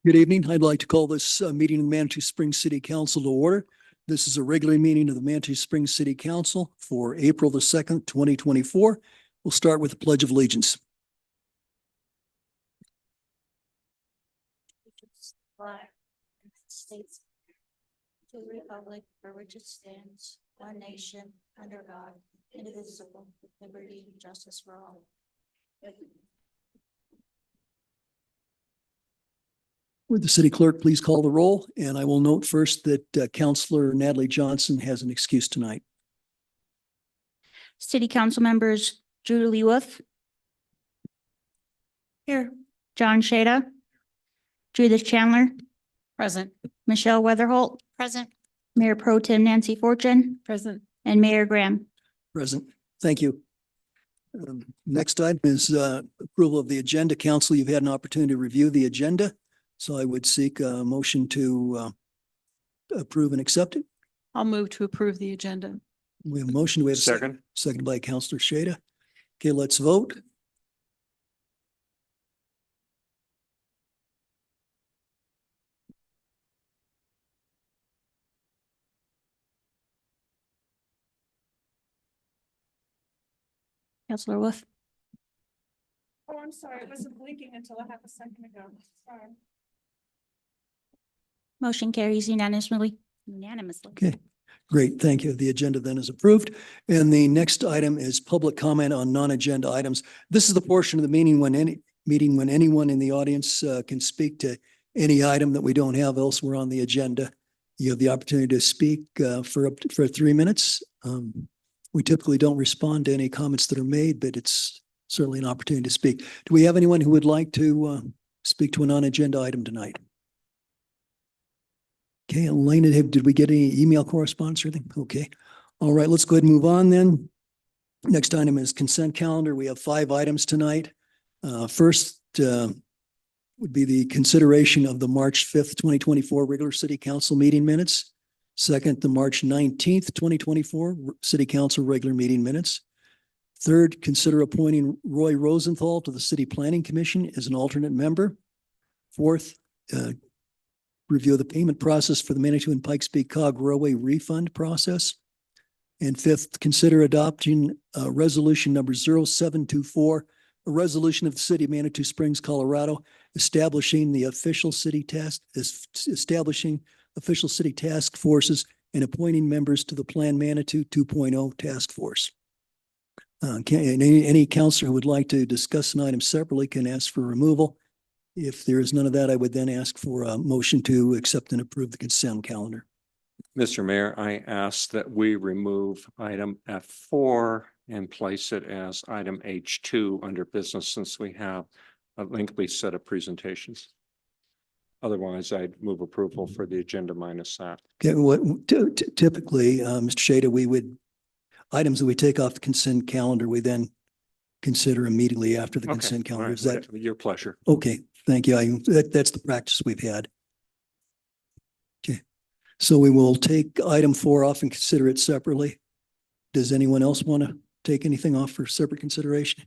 Good evening. I'd like to call this meeting of the Manitou Springs City Council to order. This is a regular meeting of the Manitou Springs City Council for April the 2nd, 2024. We'll start with the Pledge of Allegiance. Flag, United States, to the republic for which it stands, one nation, under God, indivisible, with liberty and justice for all. Would the city clerk please call the roll? And I will note first that Councilor Natalie Johnson has an excuse tonight. City Council members Julie Wolf. Here. John Shada. Judith Chandler. Present. Michelle Weatherholt. Present. Mayor Pro Tem Nancy Fortune. Present. And Mayor Graham. Present. Thank you. Next item is approval of the agenda. Council, you've had an opportunity to review the agenda. So I would seek a motion to approve and accept it. I'll move to approve the agenda. We have a motion. Do we have a second? Second by Councilor Shada. Okay, let's vote. Councilor Wolf. Oh, I'm sorry. It wasn't blinking until a half a second ago. Sorry. Motion carries unanimously. Okay, great. Thank you. The agenda then is approved. And the next item is public comment on non-agenda items. This is the portion of the meeting when anyone in the audience can speak to any item that we don't have elsewhere on the agenda. You have the opportunity to speak for 3 minutes. We typically don't respond to any comments that are made, but it's certainly an opportunity to speak. Do we have anyone who would like to speak to a non-agenda item tonight? Okay, Elena, did we get any email correspondence or anything? Okay. All right, let's go ahead and move on then. Next item is consent calendar. We have 5 items tonight. First would be the consideration of the March 5th, 2024 regular city council meeting minutes. Second, the March 19th, 2024 city council regular meeting minutes. Third, consider appointing Roy Rosenthal to the City Planning Commission as an alternate member. Fourth, review the payment process for the Manitou and Pikes Peak Cog Railway refund process. And fifth, consider adopting resolution number 0724, a resolution of the City of Manitou Springs, Colorado, establishing official city task forces and appointing members to the Plan Manitou 2.0 task force. Any counselor who would like to discuss an item separately can ask for removal. If there is none of that, I would then ask for a motion to accept and approve the consent calendar. Mr. Mayor, I ask that we remove item F4 and place it as item H2 under business since we have a lengthy set of presentations. Otherwise, I'd move approval for the agenda minus that. Okay, typically, Mr. Shada, items that we take off the consent calendar, we then consider immediately after the consent calendar. Is that your pleasure? okay? Thank you. That's the practice we've had. Okay, so we will take item 4 off and consider it separately. Does anyone else want to take anything off for separate consideration?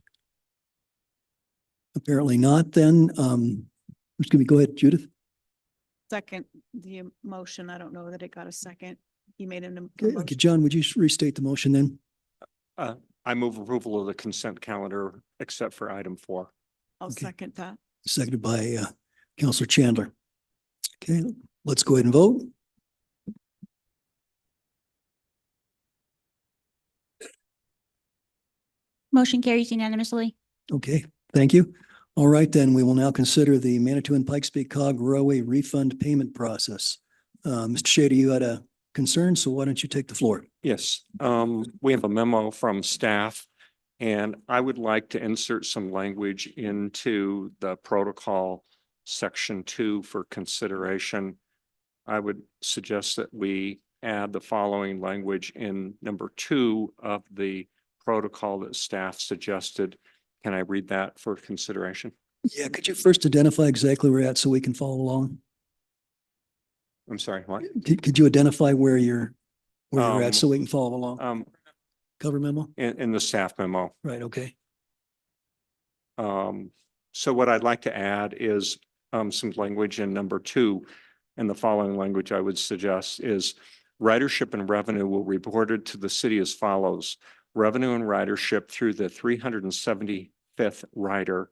Apparently not. Then, go ahead, Judith. Second, the motion. I don't know that it got a second. He made an Okay, John, would you restate the motion then? I move approval of the consent calendar except for item 4. I'll Okay. second that. Seconded by Councilor Chandler. Okay, let's go ahead and vote. Motion carries unanimously. Okay, thank you. All right, then we will now consider the Manitou and Pikes Peak Cog Railway refund payment process. Mr. Shada, you had a concern, so why don't you take the floor? Yes, we have a memo from staff and I would like to insert some language into the protocol section 2 for consideration. I would suggest that we add the following language in number 2 of the protocol that staff suggested. Can I read that for consideration? Yeah, could you first identify exactly where you're at so we can follow along? I'm sorry, what? Could you identify where you're at so we can follow along? Cover memo? In the staff memo. Right, okay. So what I'd like to add is some language in number 2. And the following language I would suggest is ridership and revenue will be reported to the city as follows. Revenue and ridership through the 375th rider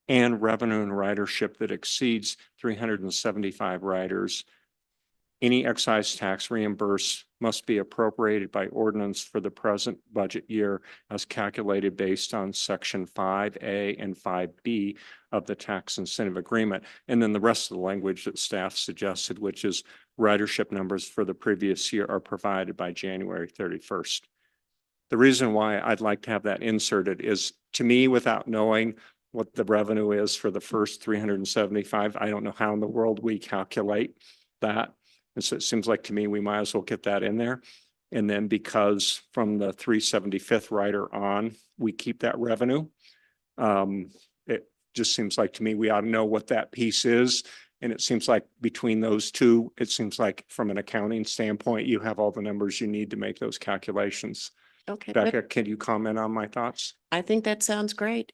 and revenue and ridership that exceeds 375 riders. Any excise tax reimbursed must be appropriated by ordinance for the present budget year as calculated based on section 5A and 5B of the tax incentive agreement. And then the rest of the language that staff suggested, which is ridership numbers for the previous year are provided by January 31st. The reason why I'd like to have that inserted is, to me, without knowing what the revenue is for the first 375, I don't know how in the world we calculate that. And so it seems like to me, we might as well get that in there. And then because from the 375th rider on, we keep that revenue. It just seems like to me, we ought to know what that piece is. And it seems like between those two, it seems like from an accounting standpoint, you have all the numbers you need to make those calculations. Okay, Becca, can you comment on my thoughts? I think that sounds great.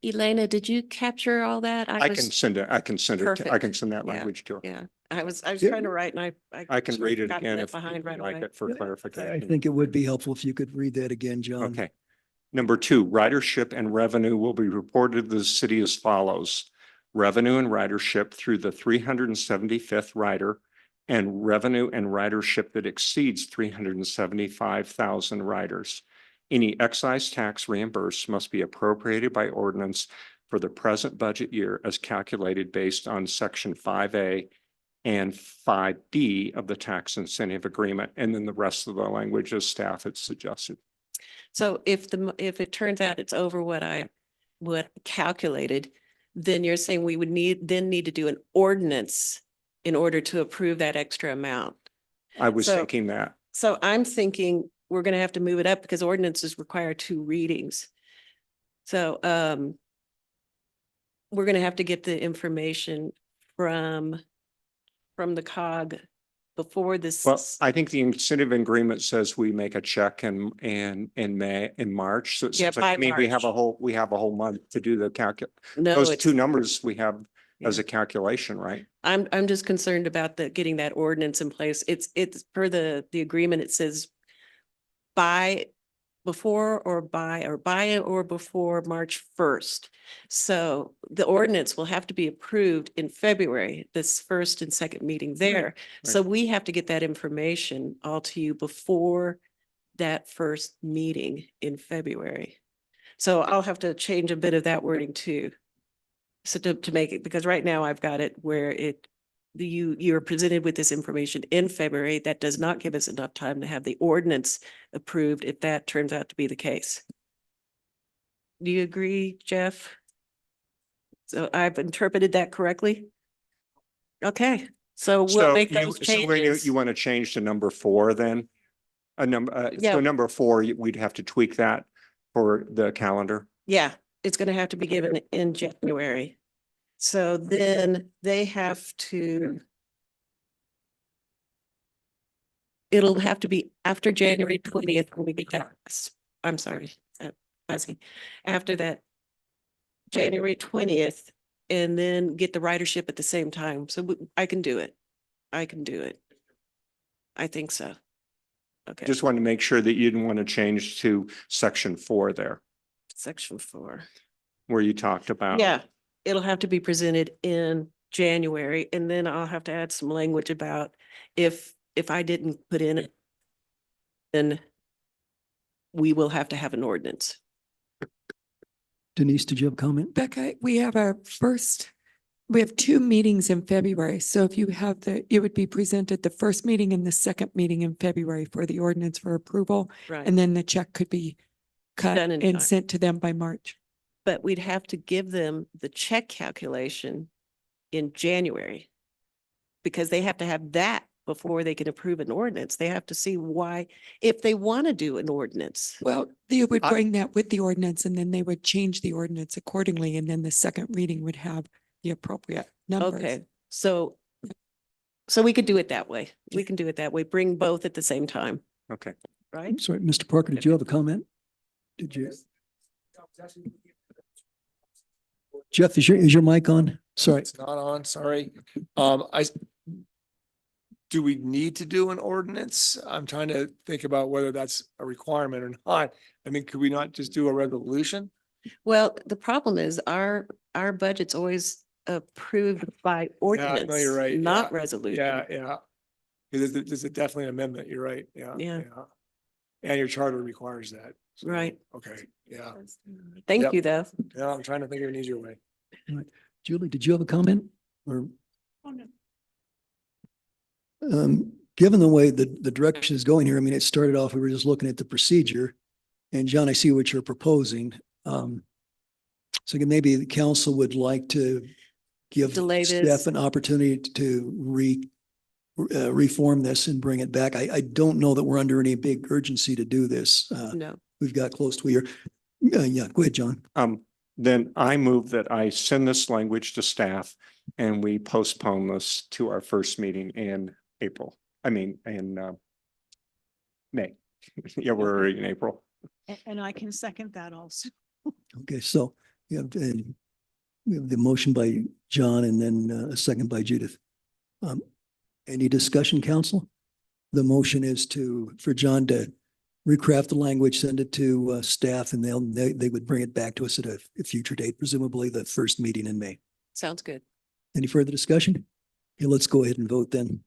Elena, did you capture all that? I can send it, I can send Perfect. that Yeah. language to her. Yeah, I was Yeah. trying to write and I can read it got again left if behind you'd right like away. it for I clarification. think it would be helpful if you could read that again, John. Okay. Number 2, ridership and revenue will be reported to the city as follows. Revenue and ridership through the 375th rider and revenue and ridership that exceeds 375,000 riders. Any excise tax reimbursed must be appropriated by ordinance for the present budget year as calculated based on section 5A and 5B of the tax incentive agreement. And then the rest of the language as staff had suggested. So if it turns out it's over what I calculated, then you're saying we would need to do an ordinance in order to approve that extra amount. I was So- thinking that. So I'm thinking we're going to have to move it up because ordinances require 2 readings. So we're going to have to get the information from the COG before this. Well, I think the incentive agreement says we make a check in March. So it Yeah, seems like, by to me, we have a March. whole month to do the No, those it's- 2 numbers we have as Yeah. a calculation, right? I'm just concerned about getting that ordinance in place. It's per the agreement, it says by before or by or before March 1st. So the ordinance will have to be approved in February, this first and second meeting there. So we have to get that information all to you before that first meeting in February. So I'll have to change a bit of that wording too. So to make it, because right now I've got it where you're presented with this information in February. That does not give us enough time to have the ordinance approved if that turns out to be the case. Do you agree, Jeff? So I've interpreted that correctly? Okay, so we'll make those changes. You want to change to number 4 then? Yeah. So number 4, we'd have to tweak that for the calendar. Yeah, it's gonna have to be given in January. So then they have to. It'll have to be after January 20th when we get that. I'm sorry, fuzzy. After that. January 20th, and then get the ridership at the same time. So I can do it. I can do it. I think so. Okay, Just wanted to make sure that you didn't want to change to section 4 there, section 4. where you talked about. Yeah, it'll have to be presented in January, and then I'll have to add some language about if I didn't put in it, then we will have to have an ordinance. Denise, did you have a comment? Becca, we have 2 meetings in February. So if you have it would be presented the first meeting and the second meeting in February for the ordinance for approval. Right. And then the check could be cut Done in time. and sent to them by March. But we'd have to give them the check calculation in January. Because they have to have that before they can approve an ordinance. They have to see why, if they want to do an ordinance. Well, they would I- bring that with the ordinance and then they would change the ordinance accordingly. And then the second reading would have the appropriate numbers. Okay, so we could do it that way. We can do it that way. Bring both at the same time, Okay. right? I'm sorry, Mr. Parker, did you have a comment? Did you? Jeff, is your mic on? Sorry. It's not on, sorry. Do we need to do an ordinance? I'm trying to think about whether that's a requirement or not. I mean, could we not just do a resolution? Well, the problem is our budget's always approved by ordinance. no, you're right, Not yeah. resolution. Yeah. There's a definitely an amendment, you're right, yeah. Yeah. And your charter requires that. So, Right. Okay, yeah, Thank Yep. you, though. yeah, I'm trying to think of an easier way. Julie, did you have a comment? Or, Oh, no. given the way the direction is going here, I mean, it started off, we were just looking at the procedure. And John, I see what you're proposing. So again, maybe the council would like to give Delay staff this. an opportunity to reform this and bring it back. I don't know that we're under any big urgency to do this. No. We've got close to a year. Yeah, go ahead, John. Then I move that I send this language to staff and we postpone this to our first meeting in April. I mean, in May. Yeah, we're already in April. And I can second that also. Okay, so we have the motion by John and then a second by Judith. Any discussion, council? The motion is for John to recraft the language, send it to staff, and they would bring it back to us at a future date, presumably the first meeting in May. Sounds good. Any further discussion? Okay, let's go ahead and vote then.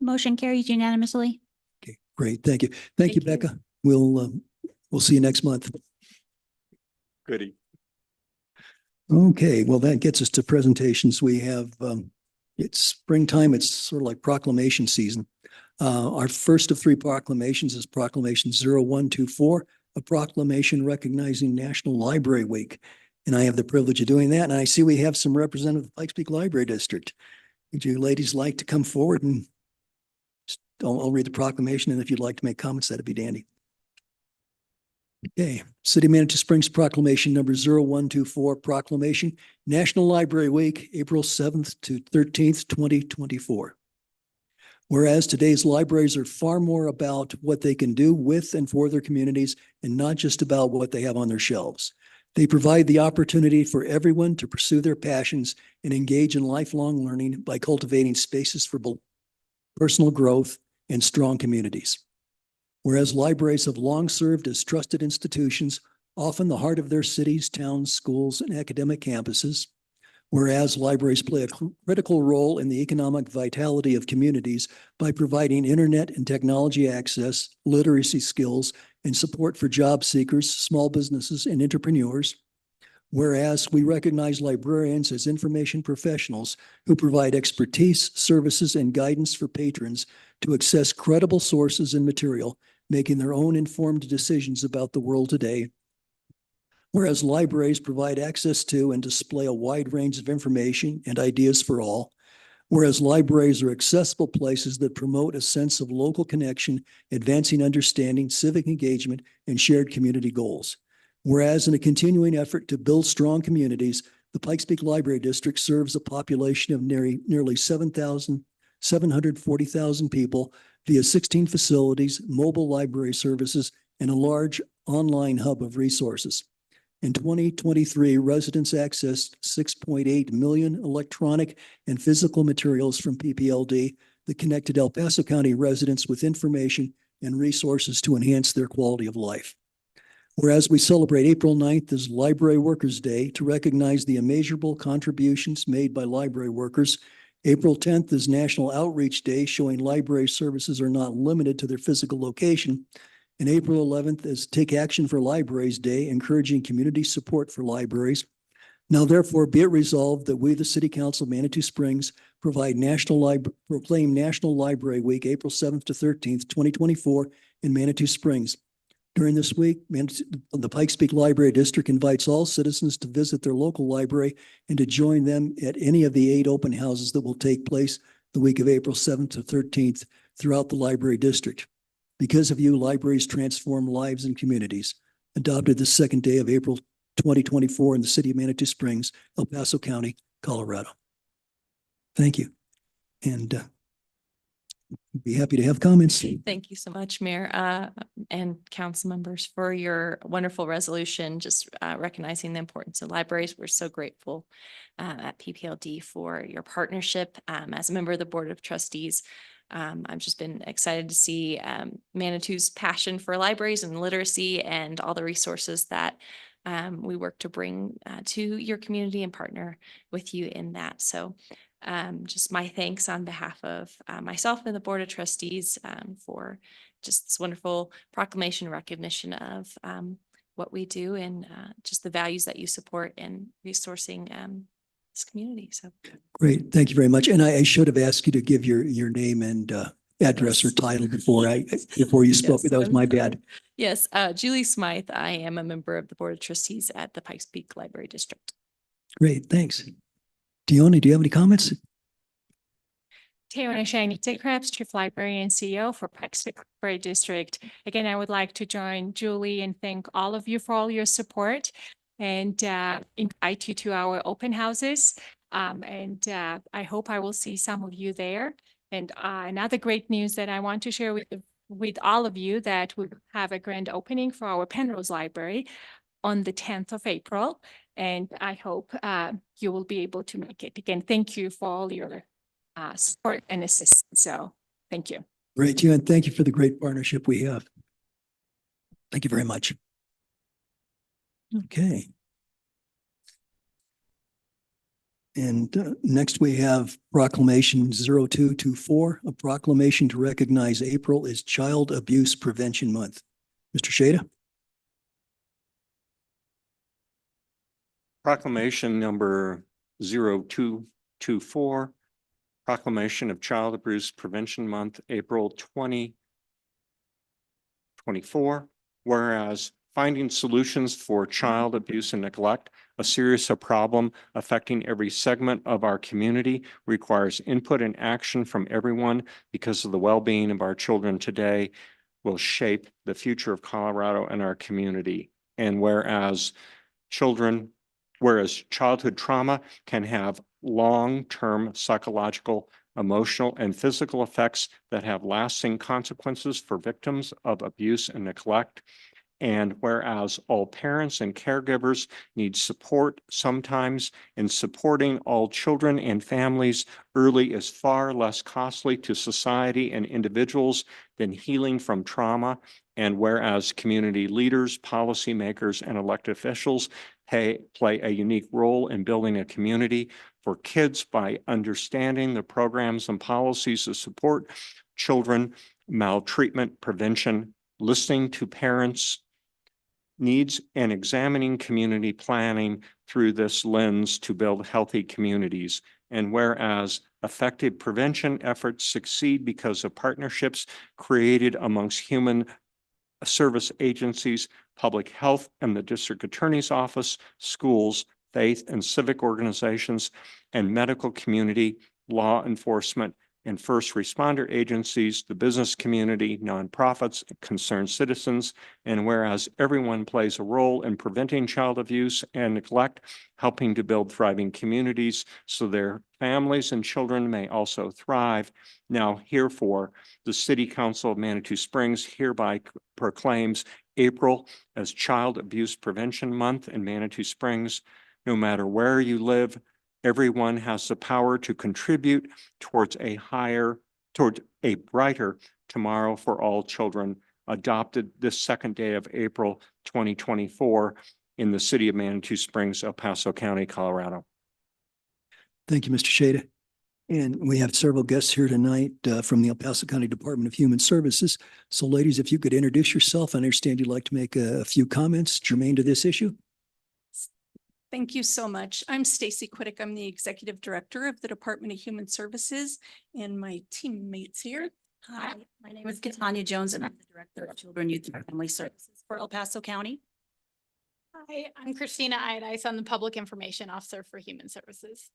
Motion carries unanimously. Okay, great. Thank you. Thank you, Thank you. Becca. We'll see you next month. Goody. Okay, well, that gets us to presentations. We have, it's springtime. It's sort of like proclamation season. Our first of three proclamations is Proclamation 0124, a proclamation recognizing National Library Week. And I have the privilege of doing that. And I see we have some representative of the Pikes Peak Library District. Would you ladies like to come forward and I'll read the proclamation, and if you'd like to make comments, that'd be dandy. Okay, City Manager Springs Proclamation number 0124, Proclamation, National Library Week, April 7th to 13th, 2024. Whereas today's libraries are far more about what they can do with and for their communities and not just about what they have on their shelves. They provide the opportunity for everyone to pursue their passions and engage in lifelong learning by cultivating spaces for both personal growth and strong communities. Whereas libraries have long served as trusted institutions, often the heart of their cities, towns, schools, and academic campuses. Whereas libraries play a critical role in the economic vitality of communities by providing internet and technology access, literacy skills, and support for job seekers, small businesses, and entrepreneurs. Whereas we recognize librarians as information professionals who provide expertise, services, and guidance for patrons to access credible sources and material, making their own informed decisions about the world today. Whereas libraries provide access to and display a wide range of information and ideas for all. Whereas libraries are accessible places that promote a sense of local connection, advancing understanding, civic engagement, and shared community goals. Whereas in a continuing effort to build strong communities, the Pikes Peak Library District serves a population of nearly 740,000 people via 16 facilities, mobile library services, and a large online hub of resources. In 2023, residents accessed 6.8 million electronic and physical materials from PPLD that connected El Paso County residents with information and resources to enhance their quality of life. Whereas we celebrate April 9th as Library Workers' Day to recognize the immeasurable contributions made by library workers, April 10th is National Outreach Day, showing library services are not limited to their physical location. And April 11th is Take Action for Libraries Day, encouraging community support for libraries. Now therefore be it resolved that we, the City Council of Manitou Springs, proclaim National Library Week, April 7th to 13th, 2024 in Manitou Springs. During this week, the Pikes Peak Library District invites all citizens to visit their local library and to join them at any of the 8 open houses that will take place the week of April 7th to 13th throughout the library district. Because of you, libraries transform lives and communities. Adopted the second day of April 2024 in the city of Manitou Springs, El Paso County, Colorado. Thank you. And Be happy to have comments. Thank you so much, Mayor, and council members for your wonderful resolution, just recognizing the importance of libraries. We're so grateful at PPLD for your partnership. As a member of the Board of Trustees, I've just been excited to see Manitou's passion for libraries and literacy and all the resources that we work to bring to your community and partner with you in that. So just my thanks on behalf of myself and the Board of Trustees for just this wonderful proclamation recognition of what we do and just the values that you support in resourcing this community. So Great. Thank you very much. And I should have asked you to give your name and address or title before you spoke. Yes, That was I'm my sorry. bad. Yes, Julie Smythe. I am a member of the Board of Trustees at the Pikes Peak Library District. Great. Thanks. Dione, do you have any comments? Tiona Shani Crabs, Chief Librarian and CEO for Pikes Peak Library District. Again, I would like to join Julie and thank all of you for all your support and invite you to our open houses. I hope I will see some of you there. And another great news that I want to share with all of you that we have a grand opening for our Penrose Library on the 10th of April. And I hope you will be able to make it. Again, thank you for all your support and assistance. So thank you. Great, you, and thank you for the great partnership we have. Thank you very much. Okay. And next we have proclamation 0224, a proclamation to recognize April as Child Abuse Prevention Month. Mr. Shada. Proclamation number 0224, proclamation of Child Abuse Prevention Month, April 2024. Whereas finding solutions for child abuse and neglect, a serious problem affecting every segment of our community, requires input and action from everyone because of the well-being of our children today will shape the future of Colorado and our community. And whereas childhood trauma can have long-term psychological, emotional, and physical effects that have lasting consequences for victims of abuse and neglect. And whereas all parents and caregivers need support sometimes, and supporting all children and families early is far less costly to society and individuals than healing from trauma. And whereas community leaders, policymakers, and elected officials play a unique role in building a community for kids by understanding the programs and policies that support children maltreatment prevention, listening to parents' needs, and examining community planning through this lens to build healthy communities. And whereas effective prevention efforts succeed because of partnerships created amongst human service agencies, public health and the district attorney's office, schools, faith and civic organizations, and medical community, law enforcement, and first responder agencies, the business community, nonprofits, concerned citizens, and whereas everyone plays a role in preventing child abuse and neglect, helping to build thriving communities so their families and children may also thrive. Now, herefore, the City Council of Manitou Springs hereby proclaims April as Child Abuse Prevention Month in Manitou Springs. No matter where you live, everyone has the power to contribute towards a brighter tomorrow for all children, adopted this second day of April 2024 in the city of Manitou Springs, El Paso County, Colorado. Thank you, Mr. Shada. And we have several guests here tonight from the El Paso County Department of Human Services. So ladies, if you could introduce yourself, I understand you'd like to make a few comments germane to this issue. Thank you so much. I'm Stacy Quiddick. I'm the Executive Director of the Department of Human Services, and my teammates here. Hi, my name is Katanya Jones and I'm the Director of Children, Youth and Family Services for El Paso County. Hi, I'm Christina Idice. I'm the Public Information Officer for Human Services.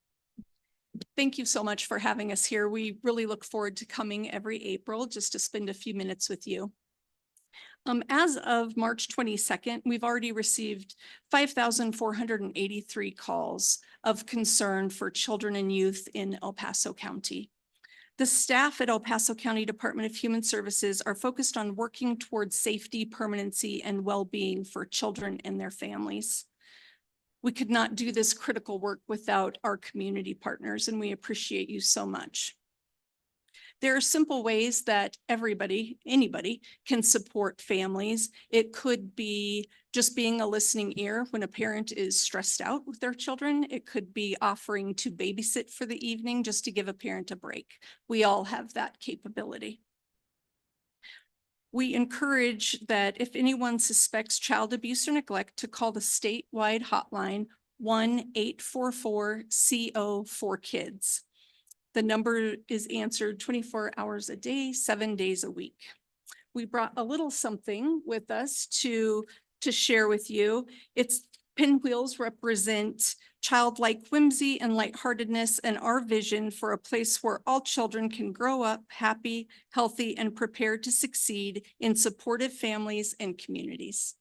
Thank you so much for having us here. We really look forward to coming every April just to spend a few minutes with you. As of March 22nd, we've already received 5,483 calls of concern for children and youth in El Paso County. The staff at El Paso County Department of Human Services are focused on working towards safety, permanency, and well-being for children and their families. We could not do this critical work without our community partners, and we appreciate you so much. There are simple ways that anybody can support families. It could be just being a listening ear when a parent is stressed out with their children. It could be offering to babysit for the evening just to give a parent a break. We all have that capability. We encourage that if anyone suspects child abuse or neglect, to call the statewide hotline 1-844-CO for kids. The number is answered 24 hours a day, 7 days a week. We brought a little something with us to share with you. Its pinwheels represent childlike whimsy and lightheartedness, and our vision for a place where all children can grow up happy, healthy, and prepared to succeed in supportive families and communities.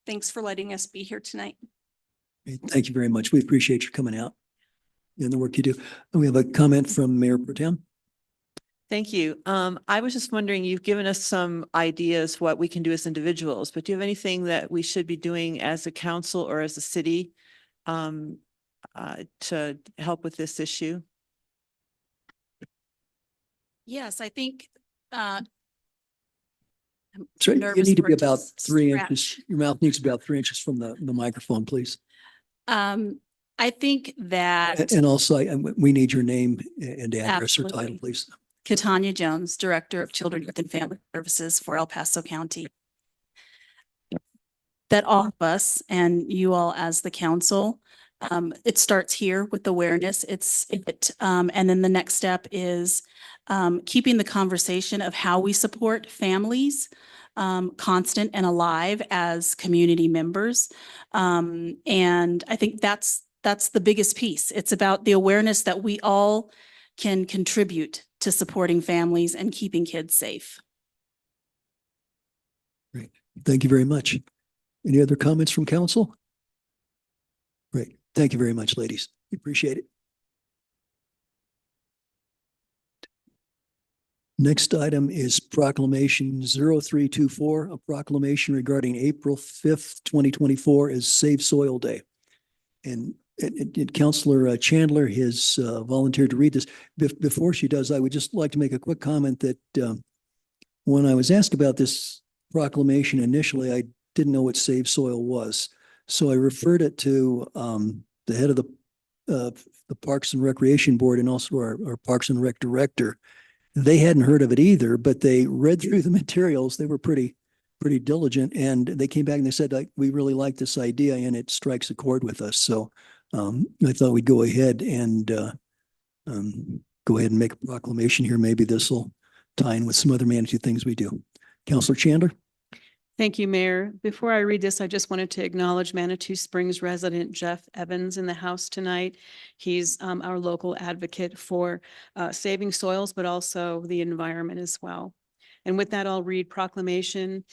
Thanks for letting us be here tonight. Thank you very much. We appreciate you coming out and the work you do. And we have a comment from Mayor Pro Tem. Thank you. I was just wondering, you've given us some ideas what we can do as individuals, but do you have anything that we should be doing as a council or as a city to help with this issue? Yes, I think, Sorry, you nervous need to for be it to about 3 scratch. inches. Your mouth needs to be about 3 inches from the microphone, please. I think that And also, we need your name and address or title, Absolutely. please. Katanya Jones, Director of Children, Youth and Family Services for El Paso County. That all of us and you all as the council, it starts here with awareness. And then the next step is keeping the conversation of how we support families constant and alive as community members. And I think that's the biggest piece. It's about the awareness that we all can contribute to supporting families and keeping kids safe. Great. Thank you very much. Any other comments from council? Great. Thank you very much, ladies. We appreciate it. Next item is proclamation 0324, a proclamation regarding April 5th, 2024 as Save Soil Day. And Councilor Chandler has volunteered to read this. Before she does, I would just like to make a quick comment that when I was asked about this proclamation initially, I didn't know what Save Soil was. So I referred it to the head of the Parks and Recreation Board and also our Parks and Rec Director. They hadn't heard of it either, but they read through the materials. They were pretty diligent, and they came back and they said, we really like this idea and it strikes a chord with us. So I thought we'd go ahead and make a proclamation here. Maybe this will tie in with some other Manitou things we do. Councilor Chandler? Thank you, Mayor. Before I read this, I just wanted to acknowledge Manitou Springs resident Jeff Evans in the house tonight. He's our local advocate for saving soils, but also the environment as well. And with that, I'll read proclamation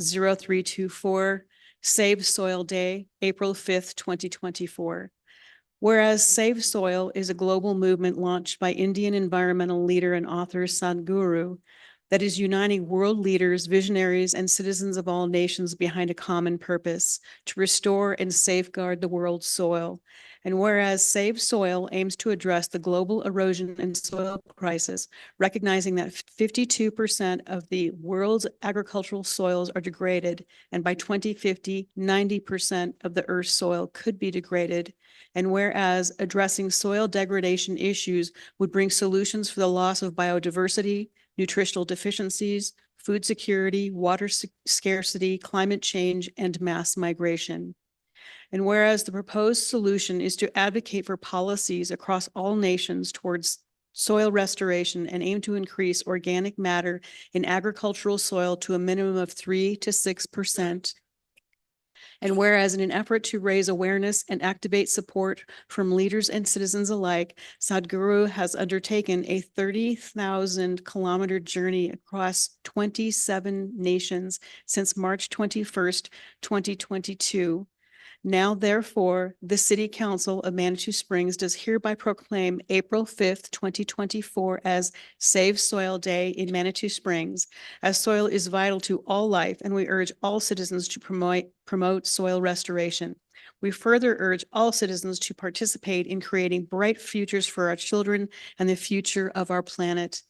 0324, Save Soil Day, April 5th, 2024. Whereas Save Soil is a global movement launched by Indian environmental leader and author Sadhguru that is uniting world leaders, visionaries, and citizens of all nations behind a common purpose to restore and safeguard the world's soil. And whereas Save Soil aims to address the global erosion and soil crisis, recognizing that 52% of the world's agricultural soils are degraded, and by 2050, 90% of the Earth's soil could be degraded. And whereas addressing soil degradation issues would bring solutions for the loss of biodiversity, nutritional deficiencies, food security, water scarcity, climate change, and mass migration. And whereas the proposed solution is to advocate for policies across all nations towards soil restoration and aim to increase organic matter in agricultural soil to a minimum of 3 to 6%. And whereas in an effort to raise awareness and activate support from leaders and citizens alike, Sadhguru has undertaken a 30,000-kilometer journey across 27 nations since March 21st, 2022. Now therefore, the City Council of Manitou Springs does hereby proclaim April 5th, 2024 as Save Soil Day in Manitou Springs, as soil is vital to all life, and we urge all citizens to promote soil restoration. We further urge all citizens to participate in creating bright futures for our children and the future of our planet.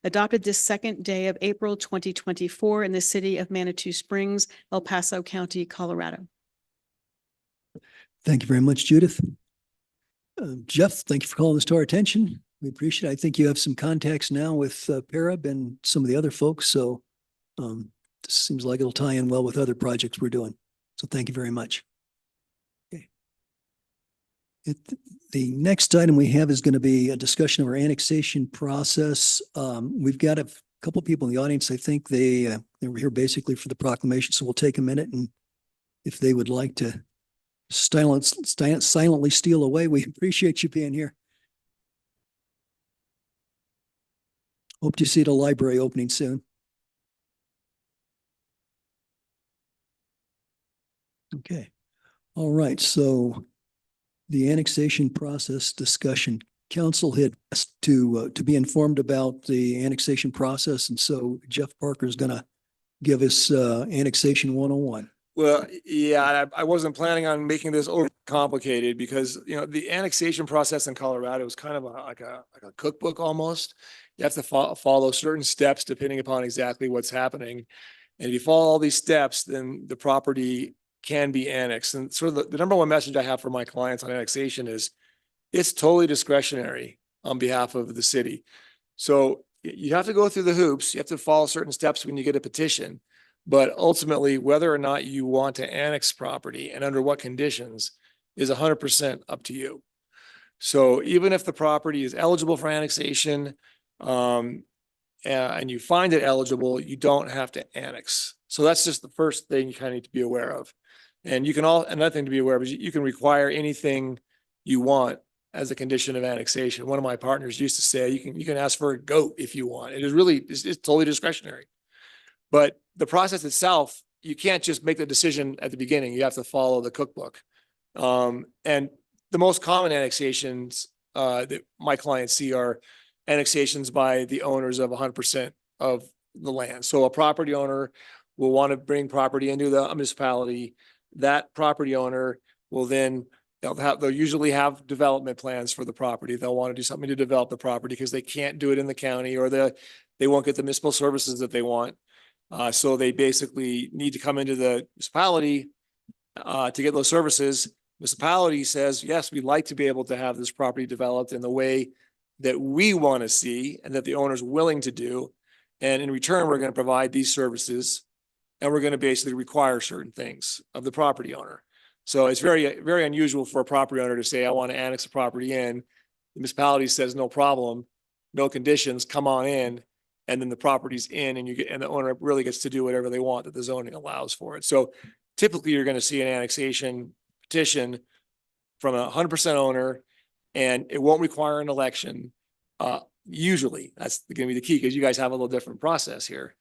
Adopted this second day of April 2024 in the city of Manitou Springs, El Paso County, Colorado. Thank you very much, Judith. Jeff, thank you for calling this to our attention. We appreciate it. I think you have some contacts now with Parab and some of the other folks, so this seems like it'll tie in well with other projects we're doing. So thank you very much. Okay. The next item we have is going to be a discussion of our annexation process. We've got a couple people in the audience. I think they were here basically for the proclamation, so we'll take a minute, and if they would like to silently steal away, we appreciate you being here. Hope to see the library opening soon. Okay. All right. So the annexation process discussion. Council had asked to be informed about the annexation process. And so Jeff Parker is going to give us annexation 101. Well, yeah, I wasn't planning on making this over complicated because, you know, the annexation process in Colorado is kind of like a cookbook almost. You have to follow certain steps depending upon exactly what's happening. And if you follow all these steps, then the property can be annexed. And sort of the number one message I have for my clients on annexation is it's totally discretionary on behalf of the city. So you have to go through the hoops. You have to follow certain steps when you get a petition. But ultimately, whether or not you want to annex property and under what conditions is 100% up to you. So even if the property is eligible for annexation and you find it eligible, you don't have to annex. So that's just the first thing you kind of need to be aware of. And you can another thing to be aware of is you can require anything you want as a condition of annexation. One of my partners used to say, you can ask for a goat if you want. It is really, it's totally discretionary. But the process itself, you can't just make the decision at the beginning. You have to follow the cookbook. And the most common annexations that my clients see are annexations by the owners of 100% of the land. So a property owner will want to bring property into the municipality. That property owner will then, they'll usually have development plans for the property. They'll want to do something to develop the property because they can't do it in the county, or they won't get the municipal services that they want. So they basically need to come into the municipality to get those services. Municipality says, yes, we'd like to be able to have this property developed in the way that we want to see and that the owner's willing to do. And in return, we're going to provide these services, and we're going to basically require certain things of the property owner. So it's very, very unusual for a property owner to say, I want to annex a property in. The municipality says, no problem, no conditions, come on in. And then the property's in, and and the owner really gets to do whatever they want that the zoning allows for it. So typically you're going to see an annexation petition from 100% owner, and it won't require an election. Usually that's going to be the key, because you guys have a little different process here.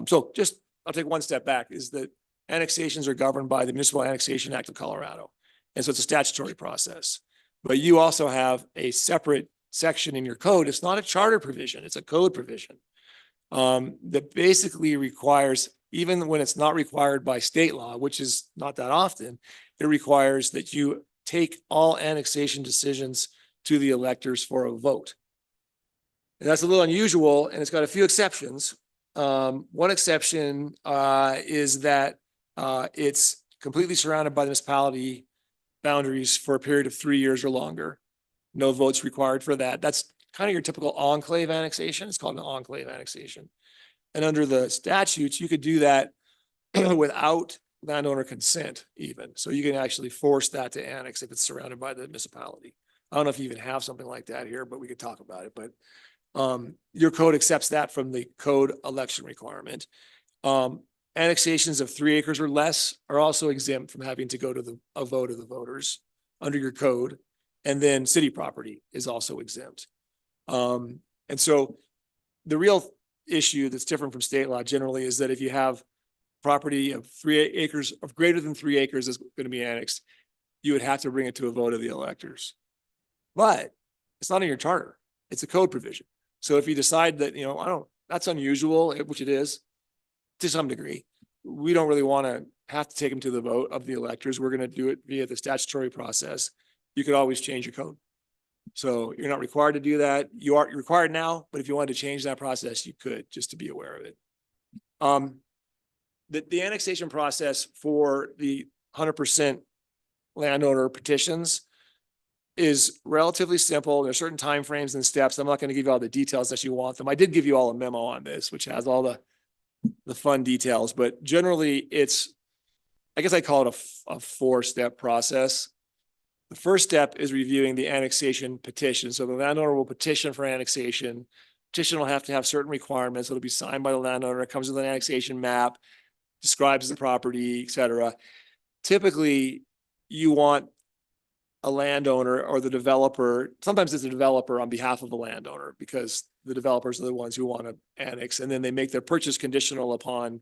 So just, I'll take one step back, is that annexations are governed by the Municipal Annexation Act of Colorado. And so it's a statutory process, but you also have a separate section in your code. It's not a charter provision, it's a code provision. That basically requires, even when it's not required by state law, which is not that often, it requires that you take all annexation decisions to the electors for a vote. And that's a little unusual, and it's got a few exceptions. One exception is that it's completely surrounded by the municipality boundaries for a period of 3 years or longer. No votes required for that. That's kind of your typical enclave annexation. It's called an enclave annexation. And under the statutes, you could do that without landowner consent even. So you can actually force that to annex if it's surrounded by the municipality. I don't know if you even have something like that here, but we could talk about it. But your code accepts that from the code election requirement. Annexations of 3 acres or less are also exempt from having to go to a vote of the voters under your code. And then city property is also exempt. And so the real issue that's different from state law generally is that if you have property of 3 acres, of greater than 3 acres is going to be annexed, you would have to bring it to a vote of the electors. But it's not in your charter. It's a code provision. So if you decide that, that's unusual, which it is to some degree, we don't really want to have to take them to the vote of the electors. We're going to do it via the statutory process. You could always change your code. So you're not required to do that. You're required now, but if you wanted to change that process, you could, just to be aware of it. The annexation process for the 100% landowner petitions is relatively simple. There's certain timeframes and steps. I'm not going to give you all the details that you want them. I did give you all a memo on this, which has all the fun details, but generally I guess I call it a 4-step process. The first step is reviewing the annexation petition. So the landowner will petition for annexation. Petition will have to have certain requirements. It'll be signed by the landowner. It comes with an annexation map, describes the property, et cetera. Typically, you want a landowner or the developer, sometimes it's a developer on behalf of the landowner, because the developers are the ones who want to annex, and then they make their purchase conditional upon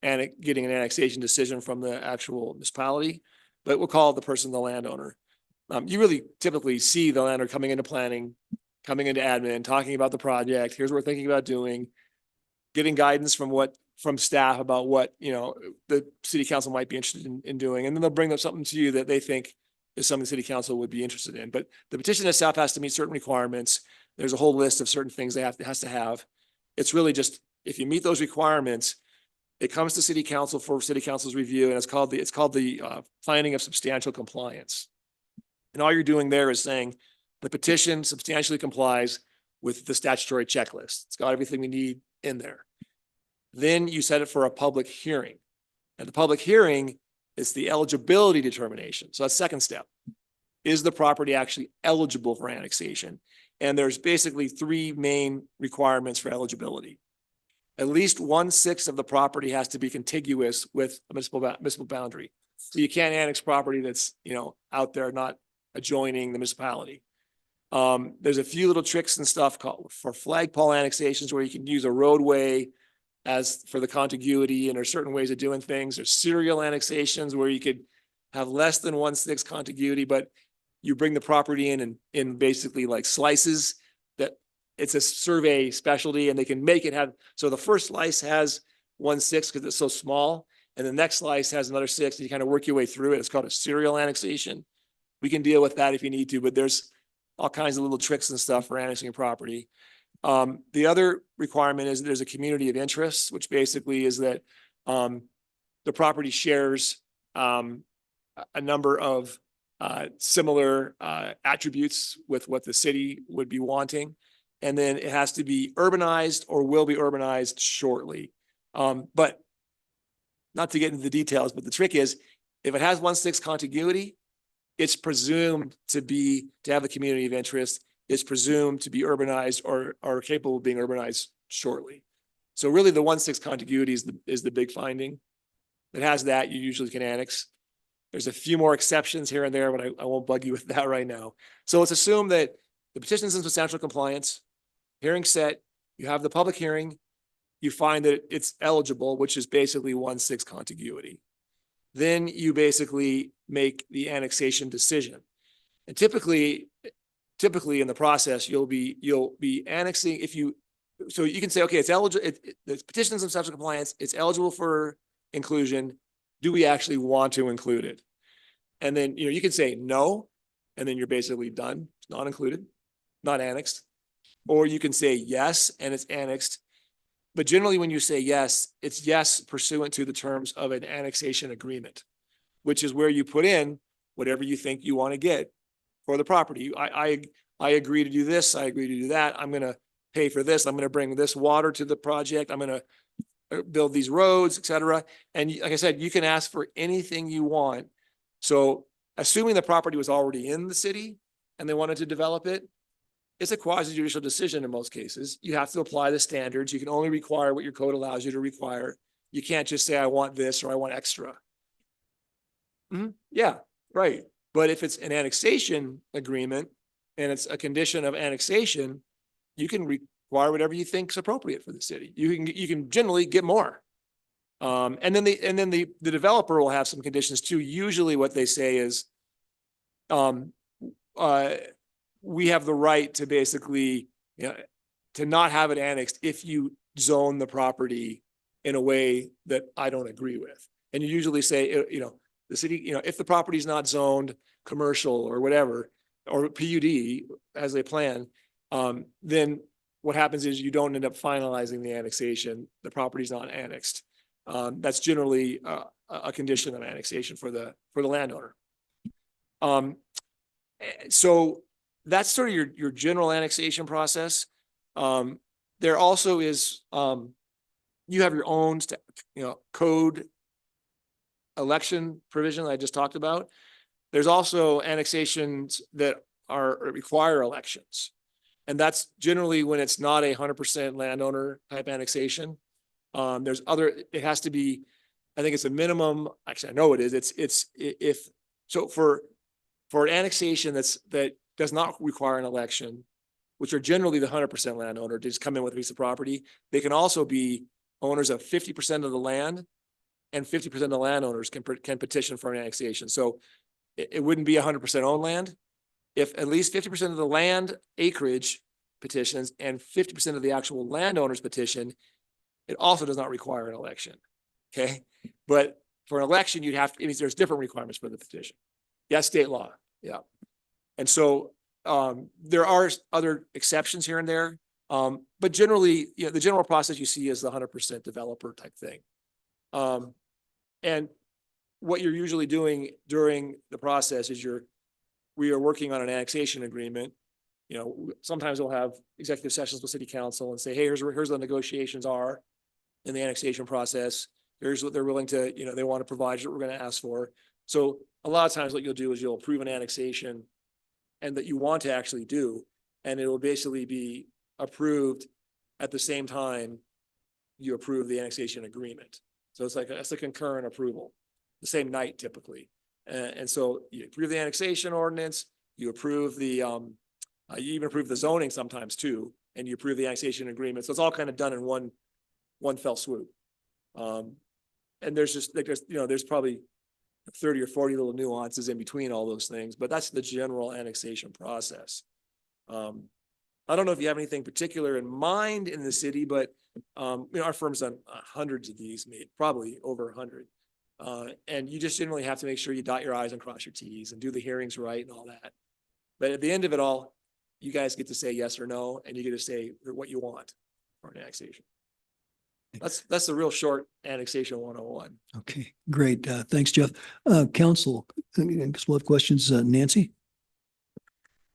getting an annexation decision from the actual municipality, but we'll call the person the landowner. You really typically see the landowner coming into planning, coming into admin, talking about the project. Here's what we're thinking about doing, getting guidance from staff about what, the city council might be interested in doing. And then they'll bring up something to you that they think is something the city council would be interested in. But the petition itself has to meet certain requirements. There's a whole list of certain things it has to have. It's really just, if you meet those requirements, it comes to city council for city council's review, and it's called the finding of substantial compliance. And all you're doing there is saying the petition substantially complies with the statutory checklist. It's got everything we need in there. Then you set it for a public hearing. And the public hearing is the eligibility determination. So that's second step. Is the property actually eligible for annexation? And there's basically 3 main requirements for eligibility. At least 1/6 of the property has to be contiguous with a municipal boundary. So you can't annex property that's, out there, not adjoining the municipality. There's a few little tricks and stuff for flagpole annexations where you can use a roadway as for the contiguity, and there's certain ways of doing things. There's serial annexations where you could have less than 1/6 contiguity, but you bring the property in basically like slices that it's a survey specialty, and they can make it have, so the first slice has 1/6 because it's so small, and the next slice has another 6, and you kind of work your way through it. It's called a serial annexation. We can deal with that if you need to, but there's all kinds of little tricks and stuff for annexing a property. The other requirement is there's a community of interest, which basically is that the property shares a number of similar attributes with what the city would be wanting. And then it has to be urbanized or will be urbanized shortly. But not to get into the details, but the trick is if it has 1/6 contiguity, it's presumed to have the community of interest. It's presumed to be urbanized or capable of being urbanized shortly. So really the 1/6 contiguity is the big finding. If it has that, you usually can annex. There's a few more exceptions here and there, but I won't bug you with that right now. So let's assume that the petition is in substantial compliance, hearing set, you have the public hearing, you find that it's eligible, which is basically 1/6 contiguity. Then you basically make the annexation decision. And typically in the process, you'll be annexing so you can say, okay, it's eligible, the petition is in substantial compliance, it's eligible for inclusion. Do we actually want to include it? And then, you can say no, and then you're basically done. It's not included, not annexed. Or you can say yes, and it's annexed. But generally when you say yes, it's yes pursuant to the terms of an annexation agreement, which is where you put in whatever you think you want to get for the property. I agree to do this. I agree to do that. I'm going to pay for this. I'm going to bring this water to the project. I'm going to build these roads, et cetera. And like I said, you can ask for anything you want. So assuming the property was already in the city and they wanted to develop it, it's a quasi-judicial decision in most cases. You have to apply the standards. You can only require what your code allows you to require. You can't just say, I want this or I want extra. Yeah, right. But if it's an annexation agreement and it's a condition of annexation, you can require whatever you think is appropriate for the city. You can generally get more. And then the developer will have some conditions too. Usually what they say is, we have the right to basically, to not have it annexed if you zone the property in a way that I don't agree with. And you usually say, the city, if the property is not zoned commercial or whatever, or PUD as they plan, then what happens is you don't end up finalizing the annexation. The property's not annexed. That's generally a condition of annexation for the landowner. So that's sort of your general annexation process. There also is, you have your own, code election provision that I just talked about. There's also annexations that require elections. And that's generally when it's not 100% landowner type annexation. There's it has to be, I think it's a minimum, actually I know it is, for an annexation that does not require an election, which are generally the 100% landowner, to just come in with a piece of property. They can also be owners of 50% of the land, and 50% of the landowners can petition for an annexation. So it wouldn't be 100% owned land. If at least 50% of the land acreage petitions and 50% of the actual landowners petition, it also does not require an election. Okay. But for an election, you'd have to, it means there's different requirements for the petition. Yeah, state law. Yeah. And so there are other exceptions here and there. But generally, the general process you see is the 100% developer type thing. And what you're usually doing during the process is we are working on an annexation agreement. Sometimes we'll have executive sessions with city council and say, hey, here's what the negotiations are in the annexation process. Here's what they're willing to, they want to provide, what we're going to ask for. So a lot of times what you'll do is you'll approve an annexation and that you want to actually do, and it will basically be approved at the same time you approve the annexation agreement. So it's a concurrent approval, the same night typically. And so you approve the annexation ordinance, you approve the, you even approve the zoning sometimes too, and you approve the annexation agreement. So it's all kind of done in one fell swoop. And there's just there's probably 30 or 40 little nuances in between all those things, but that's the general annexation process. I don't know if you have anything particular in mind in the city, but our firm's done hundreds of these, probably over 100. And you just generally have to make sure you dot your I's and cross your T's and do the hearings right and all that. But at the end of it all, you guys get to say yes or no, and you get to say what you want for an annexation. That's the real short annexation 101. Okay, great. Thanks, Jeff. Council, I guess we'll have questions. Nancy?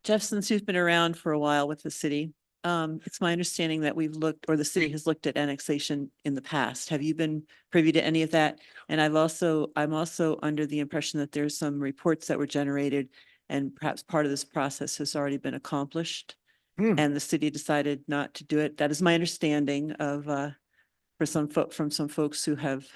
Jeff, since you've been around for a while with the city, it's my understanding that the city has looked at annexation in the past. Have you been privy to any of that? And I'm also under the impression that there's some reports that were generated and perhaps part of this process has already been accomplished and the city decided not to do it. That is my understanding of, from some folks who have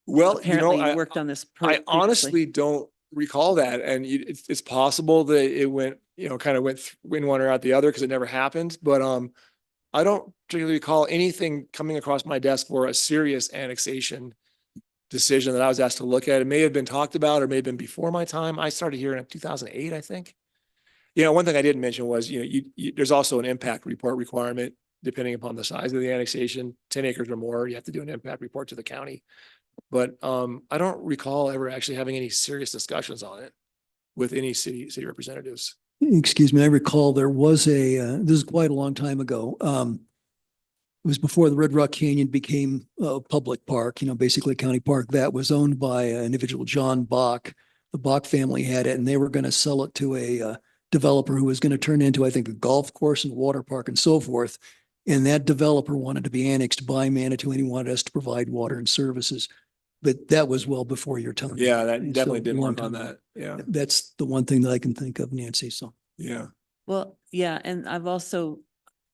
apparently worked on this. I honestly don't recall that. And it's possible that it went, kind of went in one or out the other because it never happened. But I don't particularly recall anything coming across my desk for a serious annexation decision that I was asked to look at. It may have been talked about or may have been before my time. I started here in 2008, I think. One thing I didn't mention was, there's also an impact report requirement depending upon the size of the annexation, 10 acres or more, you have to do an impact report to the county. But I don't recall ever actually having any serious discussions on it with any city representatives. Excuse me, I recall there was this is quite a long time ago. It was before the Red Rock Canyon became a public park, basically a county park that was owned by an individual, John Bach. The Bach family had it and they were going to sell it to a developer who was going to turn into, I think, a golf course and water park and so forth. And that developer wanted to be annexed by Manitou and he wanted us to provide water and services. But that was well before your time. Yeah, that And definitely so didn't long work on time that. Yeah. That's the one thing that I can think of, Nancy. So, Yeah. Well, yeah, and I've also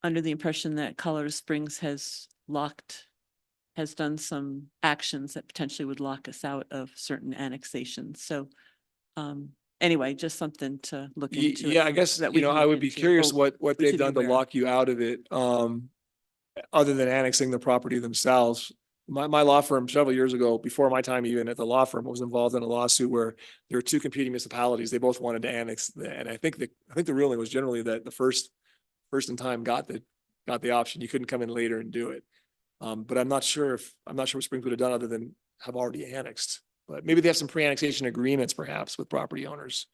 under the impression that Colorado Springs has done some actions that potentially would lock us out of certain annexations. So anyway, just something to look into. Yeah, I guess, that we can I look would be into. curious what we they've should be done to aware of. lock you out of it, other than annexing the property themselves. my law firm several years ago, before my time even at the law firm, was involved in a lawsuit where there were two competing municipalities. They both wanted to annex, and I think the ruling was generally that the first in time got the option. You couldn't come in later and do it. But I'm not sure what Springs would have done other than have already annexed. But maybe they have some pre-annexation agreements perhaps with property owners.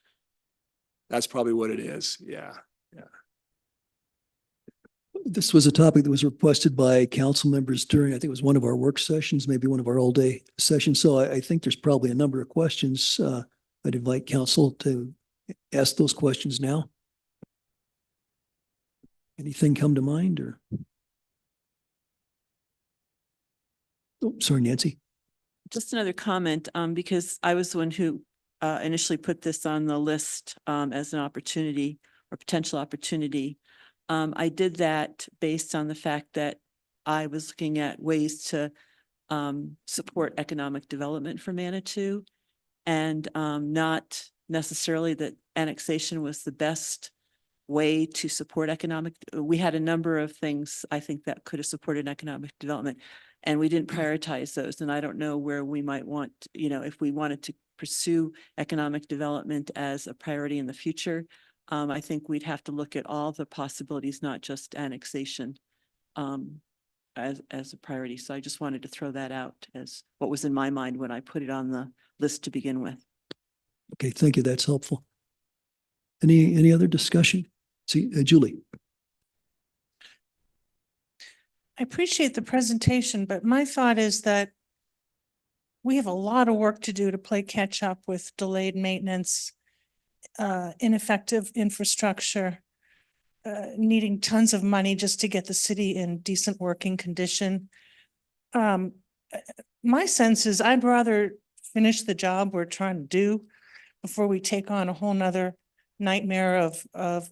That's probably what it is. Yeah. This was a topic that was requested by council members during, I think it was one of our work sessions, maybe one of our all-day sessions. So I think there's probably a number of questions. I'd invite council to ask those questions now. Anything come to mind or? Oh, sorry, Nancy. Just another comment, because I was the one who initially put this on the list as an opportunity or potential opportunity. I did that based on the fact that I was looking at ways to support economic development for Manitou, and not necessarily that annexation was the best way to support economic. We had a number of things I think that could have supported economic development, and we didn't prioritize those. And I don't know where we might want, if we wanted to pursue economic development as a priority in the future. I think we'd have to look at all the possibilities, not just annexation as a priority. So I just wanted to throw that out as what was in my mind when I put it on the list to begin with. Okay, thank you. That's helpful. Any other discussion? See, Julie. I appreciate the presentation, but my thought is that we have a lot of work to do to play catch up with delayed maintenance, ineffective infrastructure, needing tons of money just to get the city in decent working condition. My sense is I'd rather finish the job we're trying to do before we take on a whole nother nightmare of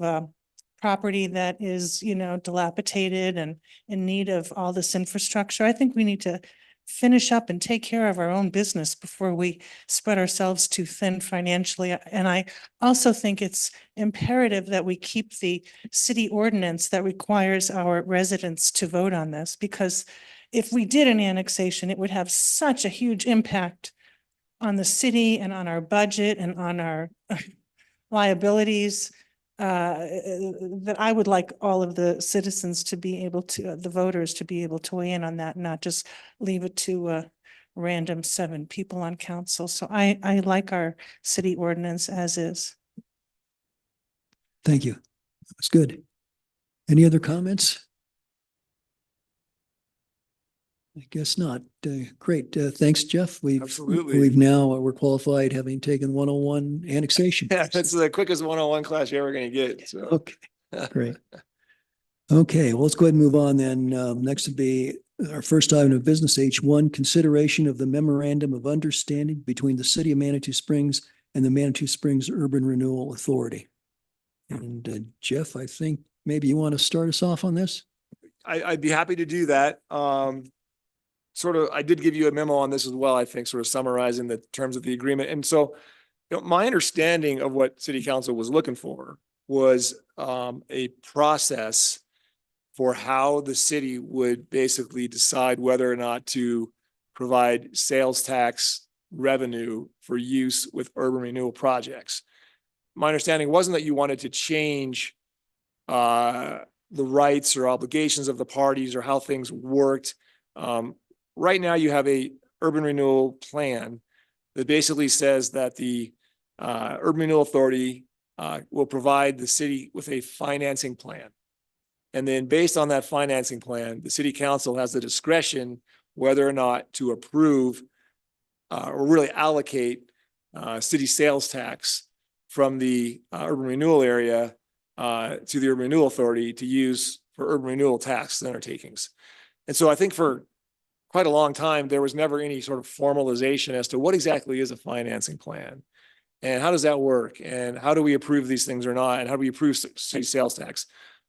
property that is, dilapidated and in need of all this infrastructure. I think we need to finish up and take care of our own business before we spread ourselves too thin financially. And I also think it's imperative that we keep the city ordinance that requires our residents to vote on this, because if we did an annexation, it would have such a huge impact on the city and on our budget and on our liabilities, that I would like all of the citizens to be able to, the voters to be able to weigh in on that, and not just leave it to random 7 people on council. So I like our city ordinance as is. Thank you. That's good. Any other comments? I guess not. Great. Thanks, Jeff. Absolutely. We're qualified, having taken 101 annexation. Yeah, that's the quickest 101 class you're ever going to get. So. Okay, great. Okay, well, let's go ahead and move on then. Next would be our first item of business, H1, consideration of the memorandum of understanding between the city of Manitou Springs and the Manitou Springs Urban Renewal Authority. And Jeff, I think maybe you want to start us off on this? I'd be happy to do that. I did give you a memo on this as well, I think, sort of summarizing the terms of the agreement. And so, my understanding of what City Council was looking for was a process for how the city would basically decide whether or not to provide sales tax revenue for use with urban renewal projects. My understanding wasn't that you wanted to change the rights or obligations of the parties or how things worked. Right now, you have a urban renewal plan that basically says that the Urban Renewal Authority will provide the city with a financing plan. And then based on that financing plan, the city council has the discretion whether or not to approve or really allocate city sales tax from the urban renewal area to the Urban Renewal Authority to use for urban renewal tax undertakings. And so I think for quite a long time, there was never any sort of formalization as to what exactly is a financing plan and how does that work and how do we approve these things or not and how do we approve city sales tax.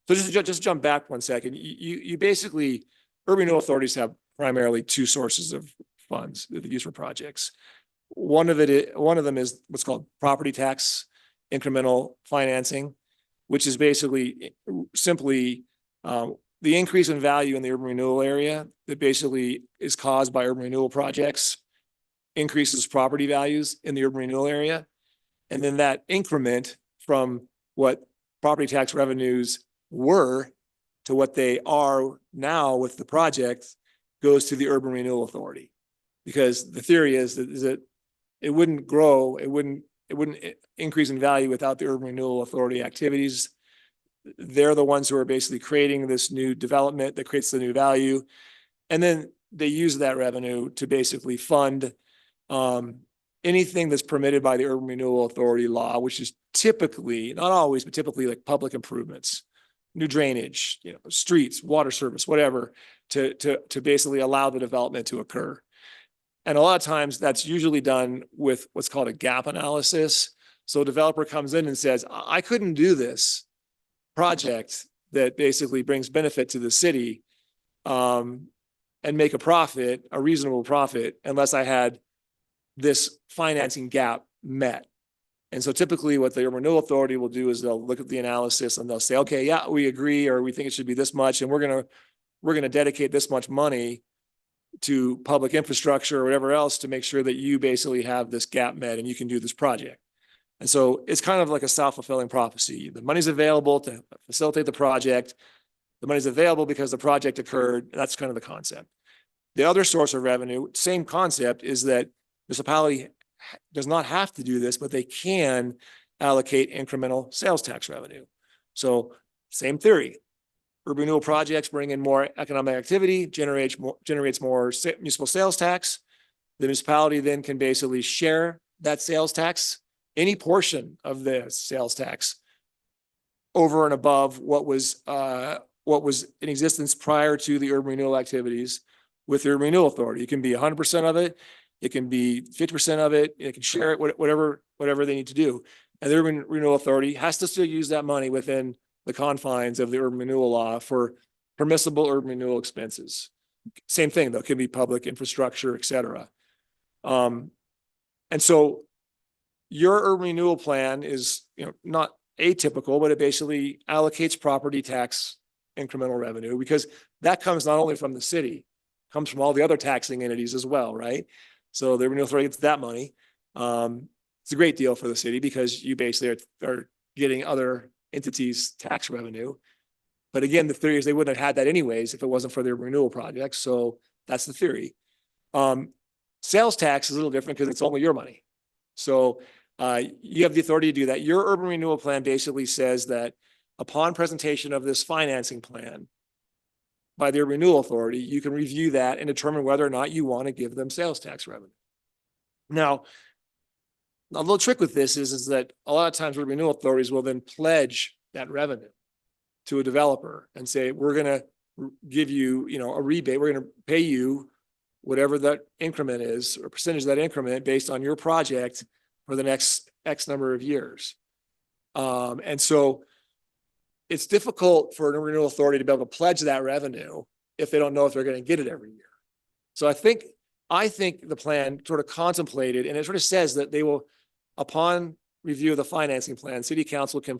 So just jump back 1 second. You basically, urban renewal authorities have primarily 2 sources of funds that they use for projects. One of them is what's called property tax incremental financing, which is basically simply the increase in value in the urban renewal area that basically is caused by urban renewal projects increases property values in the urban renewal area. And then that increment from what property tax revenues were to what they are now with the project goes to the Urban Renewal Authority. Because the theory is that it wouldn't grow, it wouldn't increase in value without the Urban Renewal Authority activities. They're the ones who are basically creating this new development that creates the new value. And then they use that revenue to basically fund anything that's permitted by the Urban Renewal Authority law, which is typically, not always, but typically like public improvements, new drainage, streets, water service, whatever, to basically allow the development to occur. And a lot of times that's usually done with what's called a gap analysis. So a developer comes in and says, I couldn't do this project that basically brings benefit to the city and make a profit, a reasonable profit, unless I had this financing gap met. And so typically what the Urban Renewal Authority will do is they'll look at the analysis and they'll say, okay, yeah, we agree, or we think it should be this much, and we're gonna dedicate this much money to public infrastructure or whatever else to make sure that you basically have this gap met and you can do this project. And so it's kind of like a self-fulfilling prophecy. The money's available to facilitate the project. The money's available because the project occurred. That's kind of the concept. The other source of revenue, same concept, is that municipality does not have to do this, but they can allocate incremental sales tax revenue. So same theory. Urban renewal projects bring in more economic activity, generates more municipal sales tax. The municipality then can basically share that sales tax, any portion of the sales tax, over and above what was in existence prior to the urban renewal activities with the Urban Renewal Authority. It can be 100% of it. It can be 50% of it. It can share it, whatever they need to do. And the Urban Renewal Authority has to still use that money within the confines of the urban renewal law for permissible urban renewal expenses. Same thing though, it could be public infrastructure, et cetera. And so your urban renewal plan is, not atypical, but it basically allocates property tax incremental revenue, because that comes not only from the city, comes from all the other taxing entities as well, right? So the Urban Renewal Authority gets that money. It's a great deal for the city because you basically are getting other entities' tax revenue. But again, the theory is they wouldn't have had that anyways if it wasn't for their renewal projects. So that's the theory. Sales tax is a little different because it's only your money. So you have the authority to do that. Your urban renewal plan basically says that upon presentation of this financing plan by the Urban Renewal Authority, you can review that and determine whether or not you want to give them sales tax revenue. Now, a little trick with this is that a lot of times urban renewal authorities will then pledge that revenue to a developer and say, we're going to give you, a rebate. We're going to pay you whatever that increment is or percentage of that increment based on your project for the next X number of years. And so it's difficult for an urban renewal authority to be able to pledge that revenue if they don't know if they're going to get it every year. So I think the plan sort of contemplated, and it sort of says that they will, upon review of the financing plan, city council can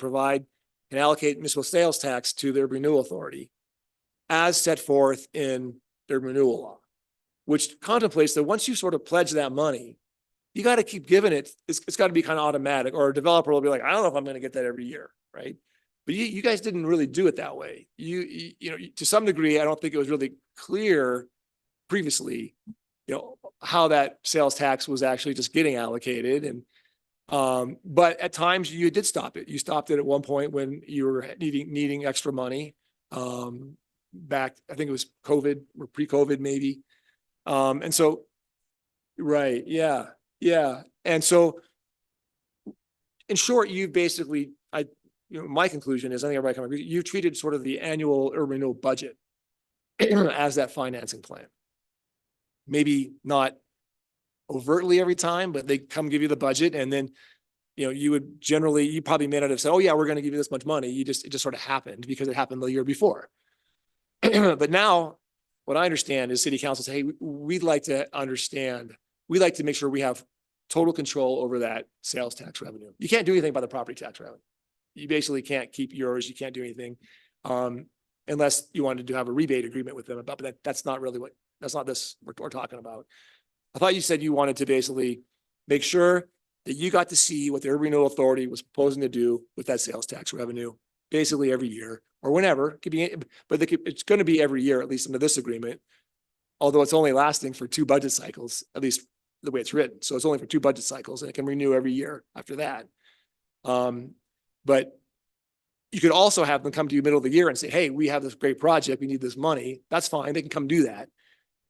allocate municipal sales tax to their renewal authority as set forth in their renewal law, which contemplates that once you sort of pledge that money, you got to keep giving it. It's got to be kind of automatic, or a developer will be like, I don't know if I'm going to get that every year, right? But you guys didn't really do it that way. You to some degree, I don't think it was really clear previously, how that sales tax was actually just getting allocated. And but at times you did stop it. You stopped it at one point when you were needing extra money. Back, I think it was COVID or pre-COVID maybe. And so, right. Yeah. And so in short, you basically, my conclusion is, I think everybody can agree, you treated sort of the annual urban renewal budget as that financing plan. Maybe not overtly every time, but they come give you the budget, and then, you probably may not have said, oh yeah, we're going to give you this much money. It just sort of happened because it happened the year before. But now what I understand is city council say, hey, we'd like to make sure we have total control over that sales tax revenue. You can't do anything about the property tax revenue. You basically can't keep yours. You can't do anything. unless you wanted to have a rebate agreement with them about, but that's not really that's not this we're talking about. I thought you said you wanted to basically make sure that you got to see what the Urban Renewal Authority was proposing to do with that sales tax revenue, basically every year or whenever. It could be, but it's going to be every year, at least under this agreement, although it's only lasting for 2 budget cycles, at least the way it's written. So it's only for 2 budget cycles, and it can renew every year after that. But you could also have them come to you middle of the year and say, hey, we have this great project, we need this money. That's fine. They can come do that.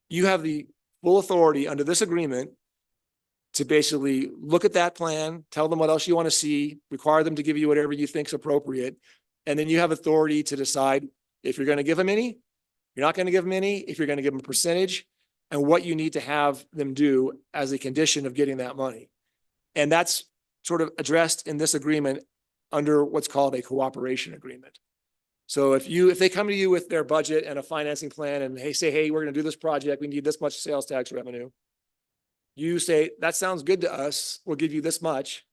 You have the full authority under this agreement to basically look at that plan, tell them what else you want to see, require them to give you whatever you think is appropriate. And then you have authority to decide if you're going to give them any, you're not going to give them any, if you're going to give them a percentage, and what you need to have them do as a condition of getting that money. And that's sort of addressed in this agreement under what's called a cooperation agreement. So if they come to you with their budget and a financing plan and they say, hey, we're going to do this project, we need this much sales tax revenue. You say, that sounds good to us, we'll give you this much.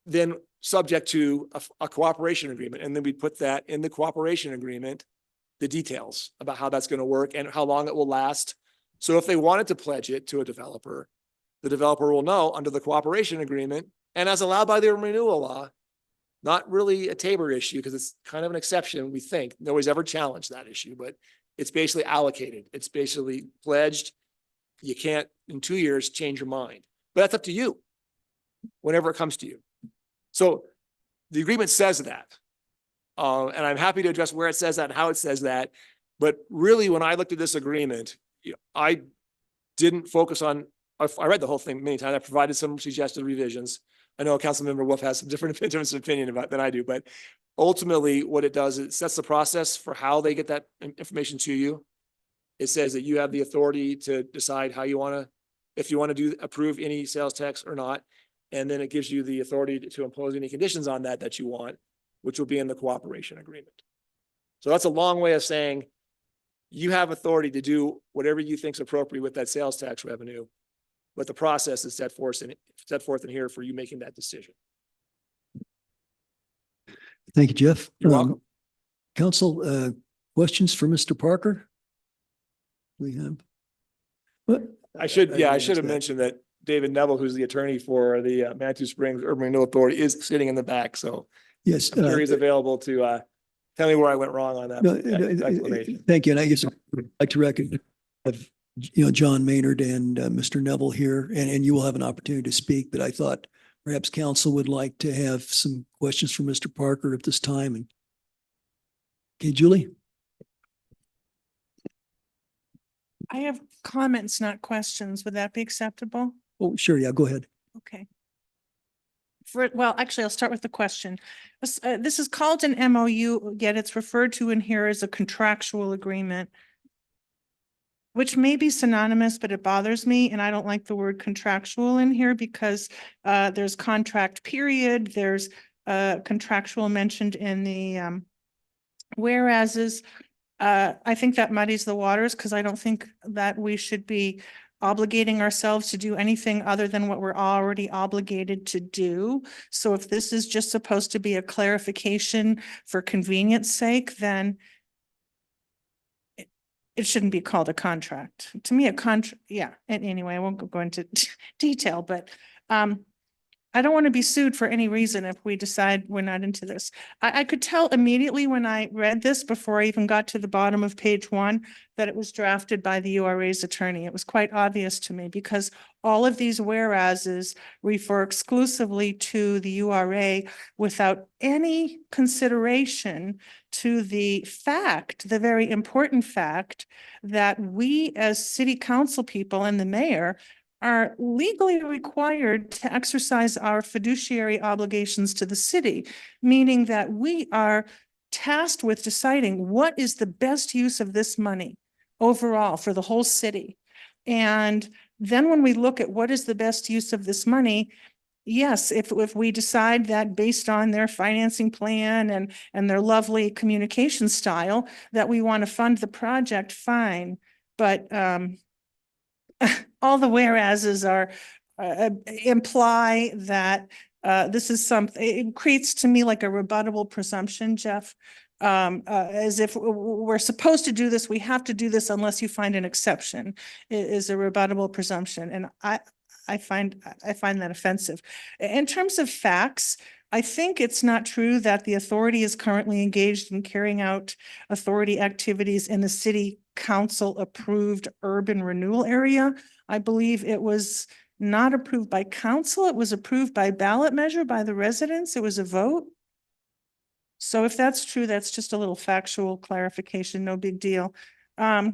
Then subject to a cooperation agreement. And then we put that in the cooperation agreement, the details about how that's going to work and how long it will last. So if they wanted to pledge it to a developer, the developer will know under the cooperation agreement, and as allowed by the renewal law, not really a Tabor issue because it's kind of an exception, we think. Nobody's ever challenged that issue, but it's basically allocated. It's basically pledged. You can't in 2 years change your mind, but that's up to you whenever it comes to you. So the agreement says that, and I'm happy to address where it says that and how it says that. But really, when I looked at this agreement, I didn't focus on, I read the whole thing many times. I provided some suggested revisions. I know Councilmember Wolf has some different opinion about than I do, but ultimately what it does is it sets the process for how they get that information to you. It says that you have the authority to decide how you want to, if you want to approve any sales tax or not. And then it gives you the authority to impose any conditions on that you want, which will be in the cooperation agreement. So that's a long way of saying you have authority to do whatever you think is appropriate with that sales tax revenue, but the process is set forth in here for you making that decision. Thank you, Jeff. You're welcome. Council, questions for Mr. Parker? We have. What? I should have mentioned that David Neville, who's the attorney for the Manitou Springs Urban Renewal Authority, is sitting in the back. So Yes. I'm sure he's available to tell me where I went wrong on that. Explanation. Thank you. And I guess I'd like to recognize, John Maynard and Mr. Neville here, and you will have an opportunity to speak, but I thought perhaps council would like to have some questions for Mr. Parker at this time. And okay, Julie? I have comments, not questions. Would that be acceptable? Oh, sure. Yeah, go ahead. Okay. Well, actually, I'll start with the question. This is called an MOU, yet it's referred to in here as a contractual agreement, which may be synonymous, but it bothers me. And I don't like the word contractual in here because there's contract period, there's contractual mentioned in the whereases. I think that muddies the waters because I don't think that we should be obligating ourselves to do anything other than what we're already obligated to do. So if this is just supposed to be a clarification for convenience sake, then it shouldn't be called a contract. To me, a contract, yeah. And anyway, I won't go into detail, but I don't want to be sued for any reason if we decide we're not into this. I could tell immediately when I read this, before I even got to the bottom of page 1, that it was drafted by the URA's attorney. It was quite obvious to me because all of these whereases refer exclusively to the URA without any consideration to the fact, the very important fact, that we as city council people and the mayor are legally required to exercise our fiduciary obligations to the city, meaning that we are tasked with deciding what is the best use of this money overall for the whole city. And then when we look at what is the best use of this money, yes, if we decide that based on their financing plan and their lovely communication style, that we want to fund the project, fine. But all the whereases are imply that this is something, it creates to me like a rebuttable presumption, Jeff, as if we're supposed to do this, we have to do this unless you find an exception, is a rebuttable presumption. And I find that offensive. In terms of facts, I think it's not true that the authority is currently engaged in carrying out authority activities in the city council approved urban renewal area. I believe it was not approved by council. It was approved by ballot measure by the residents. It was a vote. So if that's true, that's just a little factual clarification, no big deal. The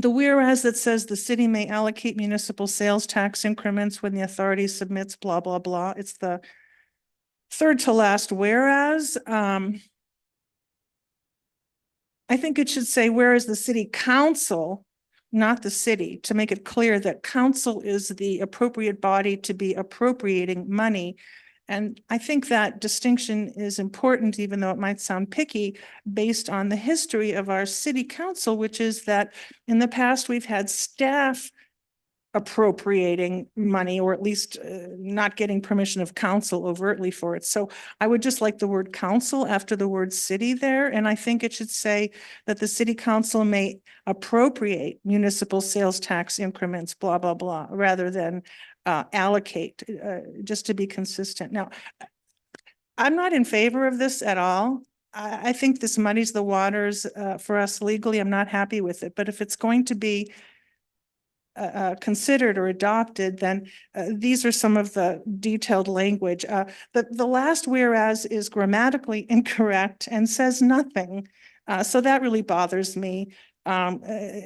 whereas that says the city may allocate municipal sales tax increments when the authority submits blah, blah, blah. It's the third to last whereas. I think it should say, whereas the city council, not the city, to make it clear that council is the appropriate body to be appropriating money. And I think that distinction is important, even though it might sound picky, based on the history of our city council, which is that in the past, we've had staff appropriating money, or at least not getting permission of council overtly for it. So I would just like the word council after the word city there. And I think it should say that the city council may appropriate municipal sales tax increments, blah, blah, blah, rather than allocate, just to be consistent. Now, I'm not in favor of this at all. I think this muddies the waters for us legally. I'm not happy with it. But if it's going to be considered or adopted, then these are some of the detailed language. The last whereas is grammatically incorrect and says nothing. So that really bothers me.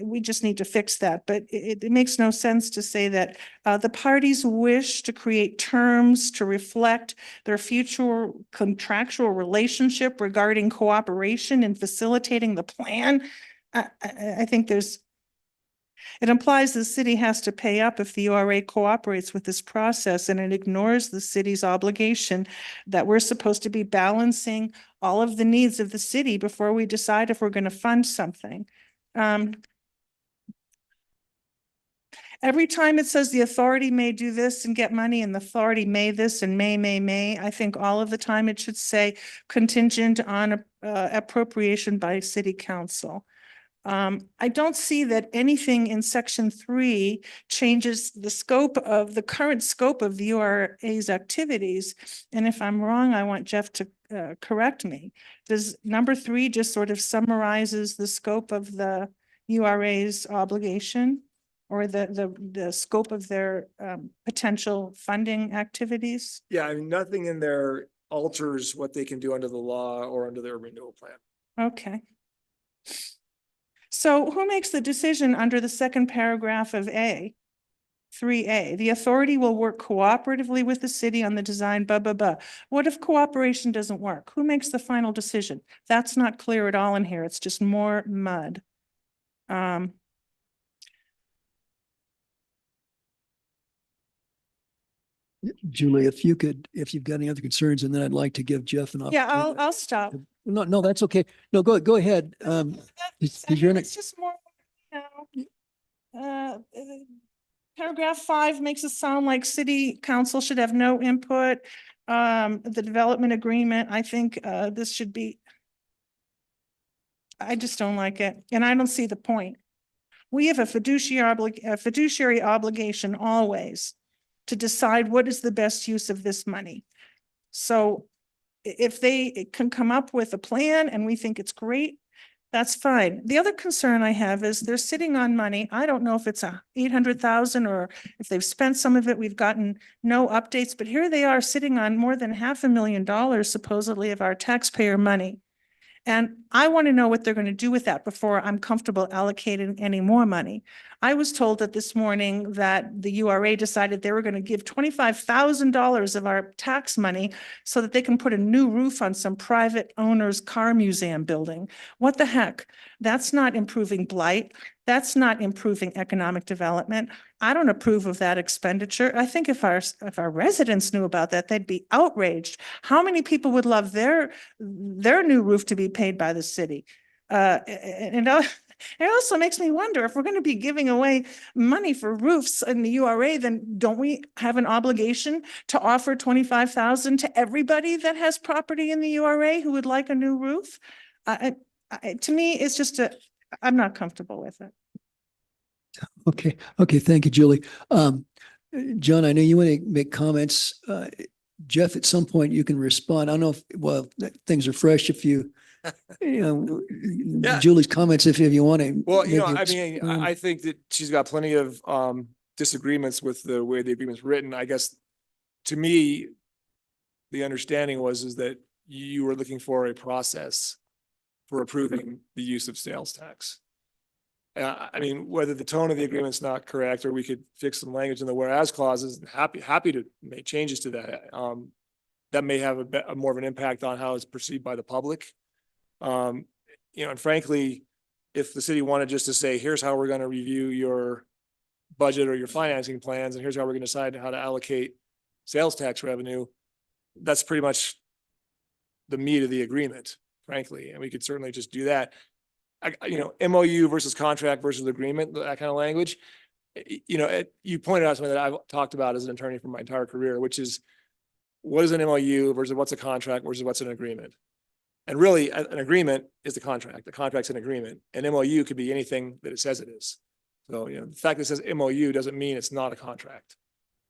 We just need to fix that, but it makes no sense to say that the parties wish to create terms to reflect their future contractual relationship regarding cooperation in facilitating the plan. I think it implies the city has to pay up if the URA cooperates with this process, and it ignores the city's obligation that we're supposed to be balancing all of the needs of the city before we decide if we're going to fund something. Every time it says the authority may do this and get money, and the authority may this and may, I think all of the time it should say contingent on appropriation by city council. I don't see that anything in section 3 changes the current scope of the URA's activities. And if I'm wrong, I want Jeff to correct me. Does number 3 just sort of summarizes the scope of the URA's obligation, or the scope of their potential funding activities? Yeah, I mean, nothing in there alters what they can do under the law or under their renewal plan. Okay. So who makes the decision under the second paragraph of 3A? The authority will work cooperatively with the city on the design, blah, blah, blah. What if cooperation doesn't work? Who makes the final decision? That's not clear at all in here. It's just more mud. Julie, if you've got any other concerns, and then I'd like to give Jeff an Yeah, opportunity. I'll stop. No, that's okay. No, go ahead. It's just more, paragraph 5 makes it sound like city council should have no input. The development agreement, I think this should be, I just don't like it. And I don't see the point. We have a fiduciary obligation always to decide what is the best use of this money. So if they can come up with a plan and we think it's great, that's fine. The other concern I have is they're sitting on money. I don't know if it's 800,000 or if they've spent some of it. We've gotten no updates, but here they are sitting on more than $500,000 supposedly of our taxpayer money. And I want to know what they're going to do with that before I'm comfortable allocating any more money. I was told that this morning that the URA decided they were going to give $25,000 of our tax money so that they can put a new roof on some private owner's car museum building. What the heck? That's not improving blight. That's not improving economic development. I don't approve of that expenditure. I think if our residents knew about that, they'd be outraged. How many people would love their new roof to be paid by the city? It also makes me wonder if we're going to be giving away money for roofs in the URA, then don't we have an obligation to offer 25,000 to everybody that has property in the URA who would like a new roof? To me, it's just I'm not comfortable with it. Okay, okay, thank you, Julie. John, I know you want to make comments. Jeff, at some point you can respond. I don't know if, well, things are fresh if you, Yeah. Julie's comments, if you want to. Well, you know, maybe I mean, expand. I think that she's got plenty of disagreements with the way the agreement's written. I guess, to me, the understanding is that you were looking for a process for approving the use of sales tax. I mean, whether the tone of the agreement's not correct, or we could fix some language in the whereas clauses, happy to make changes to that. That may have a more of an impact on how it's perceived by the public. You know, and frankly, if the city wanted just to say, here's how we're going to review your budget or your financing plans, and here's how we're going to decide how to allocate sales tax revenue, that's pretty much the meat of the agreement, frankly. And we could certainly just do that. You know, MOU versus contract versus agreement, that kind of language. You know, you pointed out something that I've talked about as an attorney for my entire career, which is what is an MOU versus what's a contract versus what's an agreement. And really, an agreement is the contract. The contract's an agreement. An MOU could be anything that it says it is. So, you know, the fact that it says MOU doesn't mean it's not a contract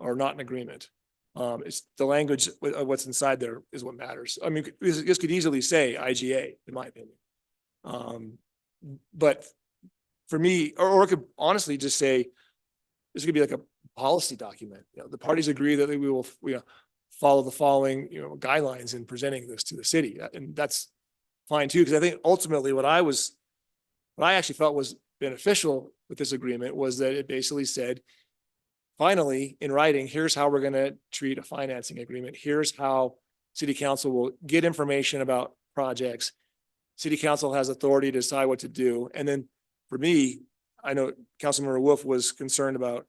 or not an agreement. It's the language of what's inside there is what matters. I mean, this could easily say IGA, in my opinion. But for me, or it could honestly just say, this could be like a policy document. You know, the parties agree that we will follow the following, you know, guidelines in presenting this to the city. And that's fine too, because I think ultimately what I actually felt was beneficial with this agreement was that it basically said, finally, in writing, here's how we're going to treat a financing agreement. Here's how city council will get information about projects. City council has authority to decide what to do. And then for me, I know Councilmember Wolf was concerned about,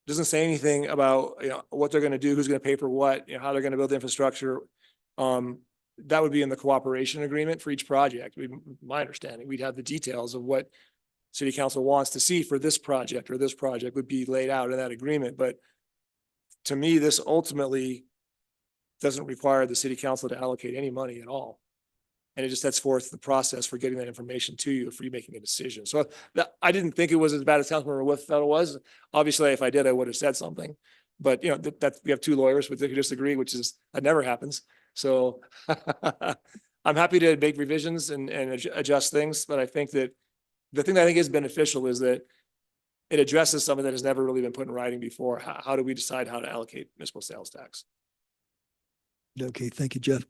doesn't say anything about, you know, what they're going to do, who's going to pay for what, you know, how they're going to build the infrastructure. That would be in the cooperation agreement for each project. My understanding, we'd have the details of what city council wants to see for this project or this project would be laid out in that agreement. But to me, this ultimately doesn't require the city council to allocate any money at all. And it just sets forth the process for getting that information to you for you making a decision. So I didn't think it was as bad as Councilmember Wolf thought it was. Obviously, if I did, I would have said something. But you know, we have two lawyers, but they could disagree, that never happens. So I'm happy to make revisions and adjust things. But I think that the thing that I think is beneficial is that it addresses something that has never really been put in writing before. How do we decide how to allocate municipal sales tax? Okay, thank you, Jeff.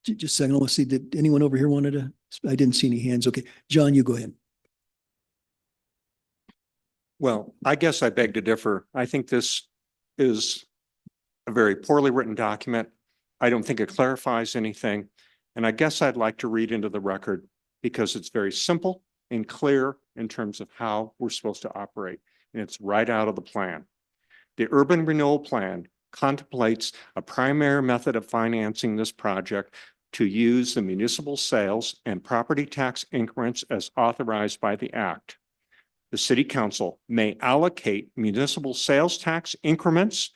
Just a second, I want to see, did anyone over here wanted to, I didn't see any hands. Okay, John, you go ahead. Well, I guess I beg to differ. I think this is a very poorly written document. I don't think it clarifies anything. And I guess I'd like to read into the record because it's very simple and clear in terms of how we're supposed to operate. And it's right out of the plan. The urban renewal plan contemplates a primary method of financing this project to use the municipal sales and property tax increments as authorized by the act. The city council may allocate municipal sales tax increments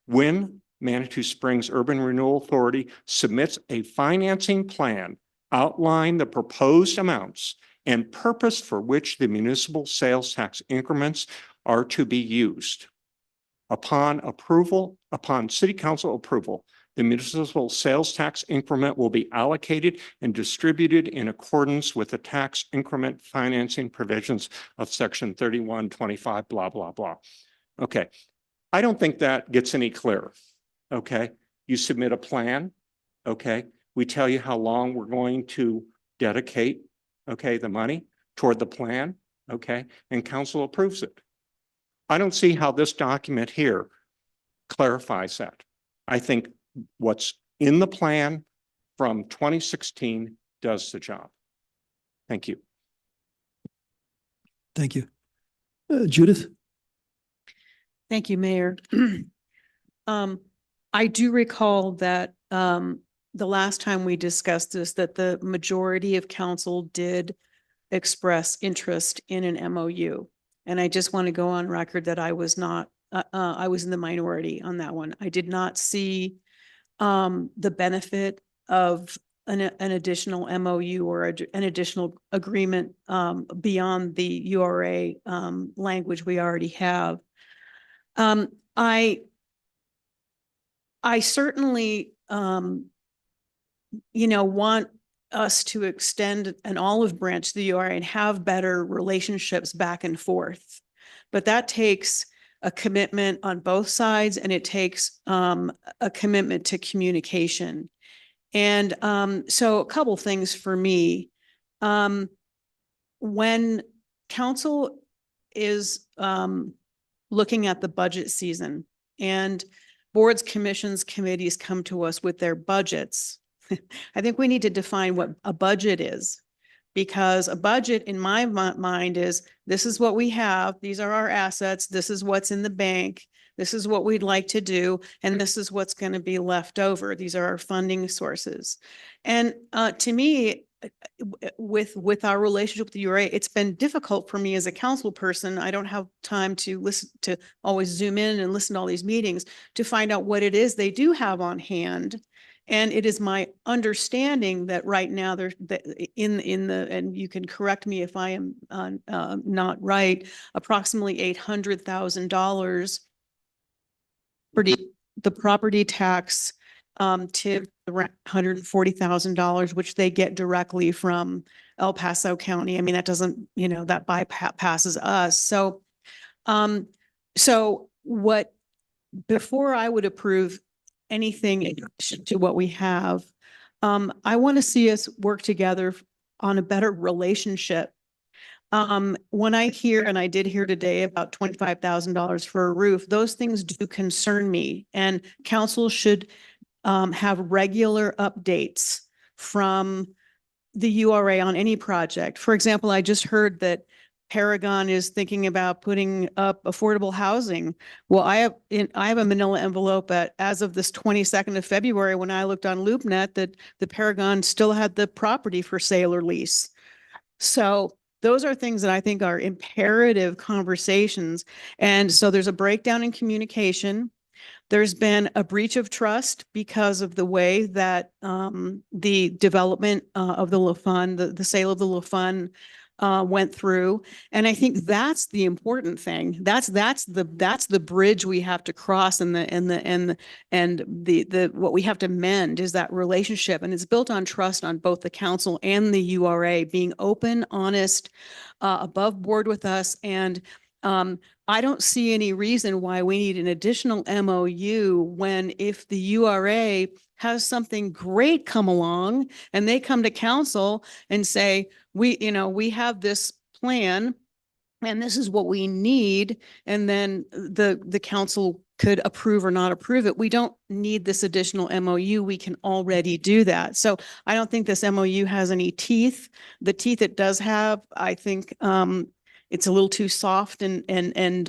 when Manitou Springs Urban Renewal Authority submits a financing plan outlining the proposed amounts and purpose for which the municipal sales tax increments are to be used. Upon city council approval, the municipal sales tax increment will be allocated and distributed in accordance with the tax increment financing provisions of section 3125, blah, blah, blah. Okay. I don't think that gets any clearer. Okay. You submit a plan. Okay. We tell you how long we're going to dedicate, okay, the money toward the plan. Okay. And council approves it. I don't see how this document here clarifies that. I think what's in the plan from 2016 does the job. Thank you. Thank you. Judith? Thank you, Mayor. I do recall that the last time we discussed this, that the majority of council did express interest in an MOU. And I just want to go on record that I was not, I was in the minority on that one. I did not see the benefit of an additional MOU or an additional agreement beyond the URA language we already have. I certainly, want us to extend an olive branch to the URA and have better relationships back and forth. But that takes a commitment on both sides, and it takes a commitment to communication. And so a couple things for me. When council is looking at the budget season and boards, commissions, committees come to us with their budgets, I think we need to define what a budget is. Because a budget in my mind is, this is what we have, these are our assets, this is what's in the bank, this is what we'd like to do, and this is what's going to be left over. These are our funding sources. And to me, with our relationship with the URA, it's been difficult for me as a council person. I don't have time to listen, to always zoom in and listen to all these meetings to find out what it is they do have on hand. And it is my understanding that right now there's and you can correct me if I am not right, approximately $800,000 for the property tax to around $140,000, which they get directly from El Paso County. I mean, that doesn't, that bypasses us. So, before I would approve anything in addition to what we have, I want to see us work together on a better relationship. When I hear, and I did hear today about $25,000 for a roof, those things do concern me, and council should have regular updates from the URA on any project. For example, I just heard that Paragon is thinking about putting up affordable housing. Well, I have a manila envelope as of this 22nd of February, when I looked on LoopNet, that the Paragon still had the property for sale or lease. So those are things that I think are imperative conversations. And so there's a breakdown in communication. There's been a breach of trust because of the way that the development of the LaFun, the sale of the LaFun went through. And I think that's the important thing. That's the bridge we have to cross, and the what we have to mend is that relationship. And it's built on trust on both the council and the URA being open, honest, above board with us. And I don't see any reason why we need an additional MOU when, if the URA has something great come along and they come to council and say, we have this plan and this is what we need, and then the council could approve or not approve it. We don't need this additional MOU. We can already do that. So I don't think this MOU has any teeth. The teeth it does have, I think, it's a little too soft and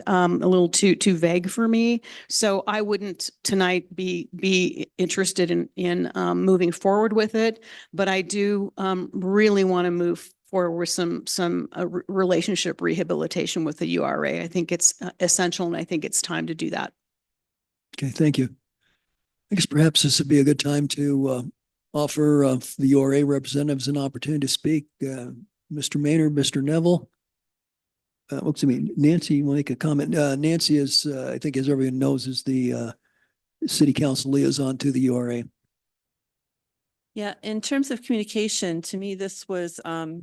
a little too vague for me. So I wouldn't tonight be interested in moving forward with it. But I do really want to move forward with some relationship rehabilitation with the URA. I think it's essential, and I think it's time to do that. Okay, thank you. I guess perhaps this would be a good time to offer the URA representatives an opportunity to speak. Mr. Maynard, Mr. Neville. Nancy, you want to make a comment? Nancy is, I think, as everyone knows, is the city council liaison to the URA. Yeah, in terms of communication, to me, this was an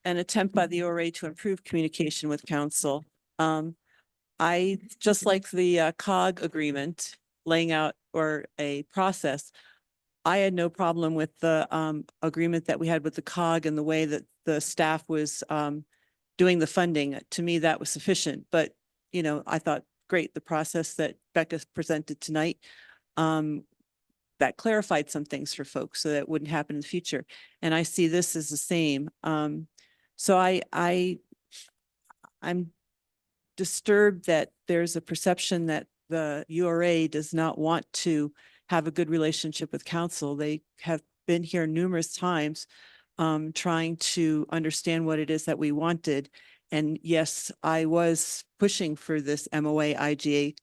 attempt by the URA to improve communication with council. I, just like the COG agreement, laying out or a process, I had no problem with the agreement that we had with the COG and the way that the staff was doing the funding. To me, that was sufficient. But, I thought, great, the process that Becca presented tonight, that clarified some things for folks so that it wouldn't happen in the future. And I see this as the same. So I'm disturbed that there's a perception that the URA does not want to have a good relationship with council. They have been here numerous times. trying to understand what it is that we wanted. And yes, I was pushing for this MOA, IGA,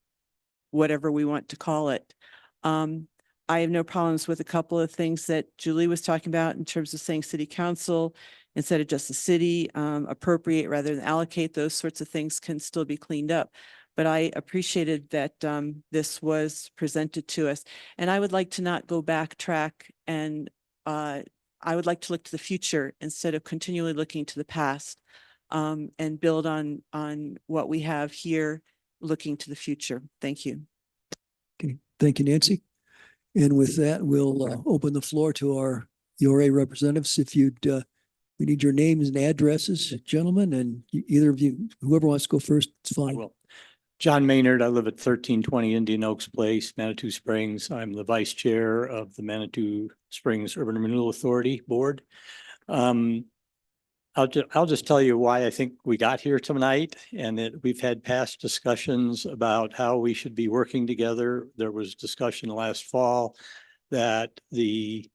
whatever we want to call it. I have no problems with a couple of things that Julie was talking about in terms of saying city council instead of just the city, appropriate rather than allocate. Those sorts of things can still be cleaned up. But I appreciated that this was presented to us. And I would like to not go backtrack, and I would like to look to the future instead of continually looking to the past, and build on what we have here, looking to the future. Thank you. Okay, thank you, Nancy. And with that, we'll open the floor to our URA representatives. If you'd, we need your names and addresses, gentlemen, and either of you, whoever wants to go first, it's fine. Well, John Maynard, I live at 1320 Indian Oaks Place, Manitou Springs. I'm the vice chair of the Manitou Springs Urban Renewal Authority Board. I'll just tell you why I think we got here tonight, and that we've had past discussions about how we should be working together. There was discussion last fall that the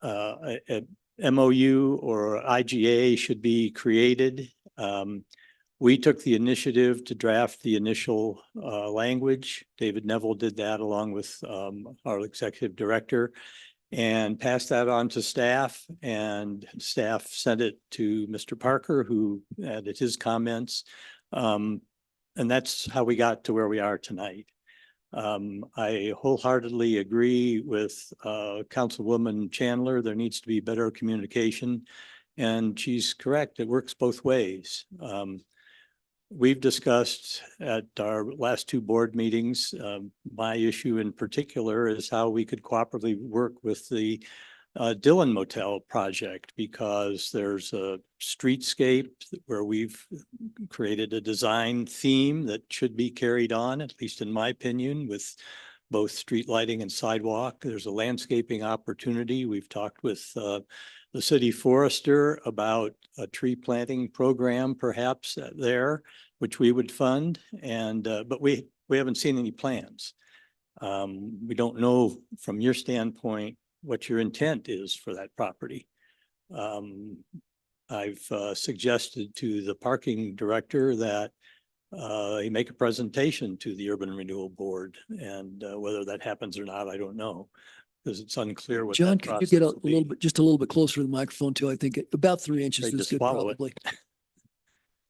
MOU or IGA should be created. We took the initiative to draft the initial language. David Neville did that along with our executive director, and passed that on to staff, and staff sent it to Mr. Parker, who added his comments. And that's how we got to where we are tonight. I wholeheartedly agree with Councilwoman Chandler. There needs to be better communication, and she's correct. It works both ways. We've discussed at our last two board meetings, my issue in particular is how we could cooperatively work with the Dillon Motel project, because there's a streetscape where we've created a design theme that should be carried on, at least in my opinion, with both street lighting and sidewalk. There's a landscaping opportunity. We've talked with the city forester about a tree planting program perhaps there, which we would fund. And but we haven't seen any plans. We don't know from your standpoint what your intent is for that property. I've suggested to the parking director that he make a presentation to the Urban Renewal Board, and whether that happens or not, I don't know, because it's unclear what. John, can you get a little bit, just a little bit closer to the microphone too? I think about 3 inches is good probably.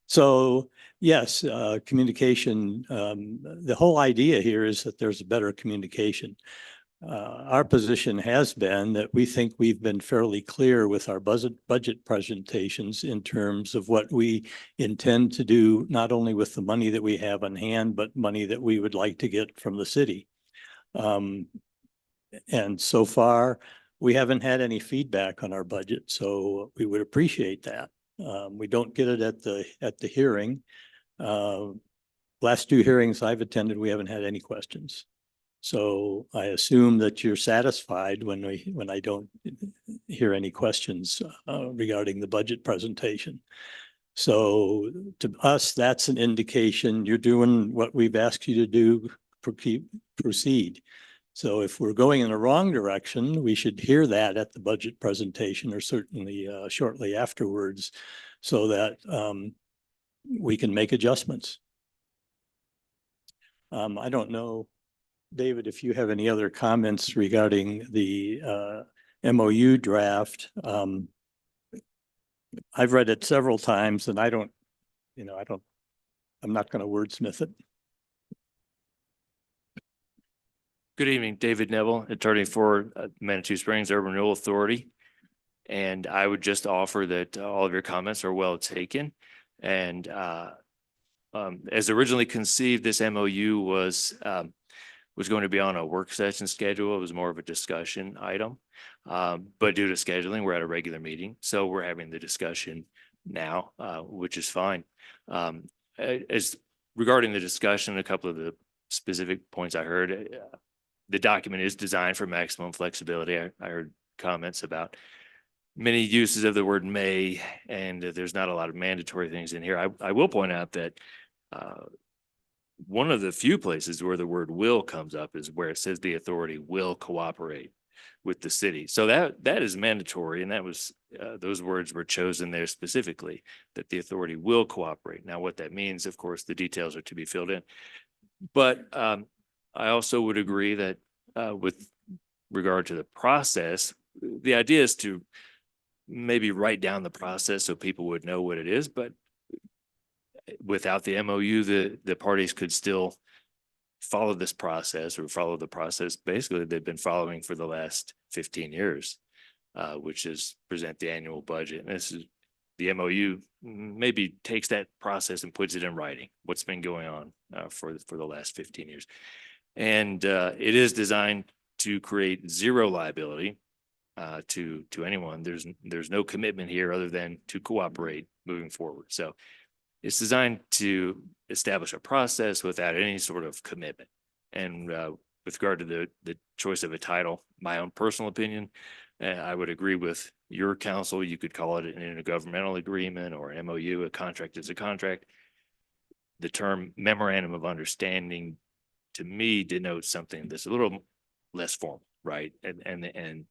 So yes, communication, the whole idea here is that there's a better communication. Our position has been that we think we've been fairly clear with our budget presentations in terms of what we intend to do, not only with the money that we have on hand, but money that we would like to get from the city. And so far, we haven't had any feedback on our budget, so we would appreciate that. We don't get it at the hearing. Last two hearings I've attended, we haven't had any questions. So I assume that you're satisfied when I don't hear any questions regarding the budget presentation. So to us, that's an indication you're doing what we've asked you to do, proceed. So if we're going in the wrong direction, we should hear that at the budget presentation, or certainly shortly afterwards, so that we can make adjustments. I don't know, David, if you have any other comments regarding the MOU draft. I've read it several times, and I'm not going to wordsmith it. Good evening, David Neville, attorney for Manitou Springs Urban Renewal Authority. And I would just offer that all of your comments are well taken. And as originally conceived, this MOU was going to be on a work session schedule. It was more of a discussion item. But due to scheduling, we're at a regular meeting. So we're having the discussion now, which is fine. As regarding the discussion, a couple of the specific points I heard, the document is designed for maximum flexibility. I heard comments about many uses of the word may, and there's not a lot of mandatory things in here. I will point out that one of the few places where the word will comes up is where it says the authority will cooperate with the city. So that is mandatory, and that was, those words were chosen there specifically, that the authority will cooperate. Now, what that means, of course, the details are to be filled in. But I also would agree that with regard to the process, the idea is to maybe write down the process so people would know what it is, but without the MOU, the parties could still follow this process or follow the process basically they've been following for the last 15 years, which is present the annual budget. And this is the MOU maybe takes that process and puts it in writing, what's been going on for the last 15 years. And it is designed to create zero liability to anyone. There's no commitment here other than to cooperate moving forward. So it's designed to establish a process without any sort of commitment. And with regard to the choice of a title, my own personal opinion, I would agree with your counsel. You could call it an intergovernmental agreement or an MOU. A contract is a contract. The term memorandum of understanding to me denotes something that's a little less formal, right? And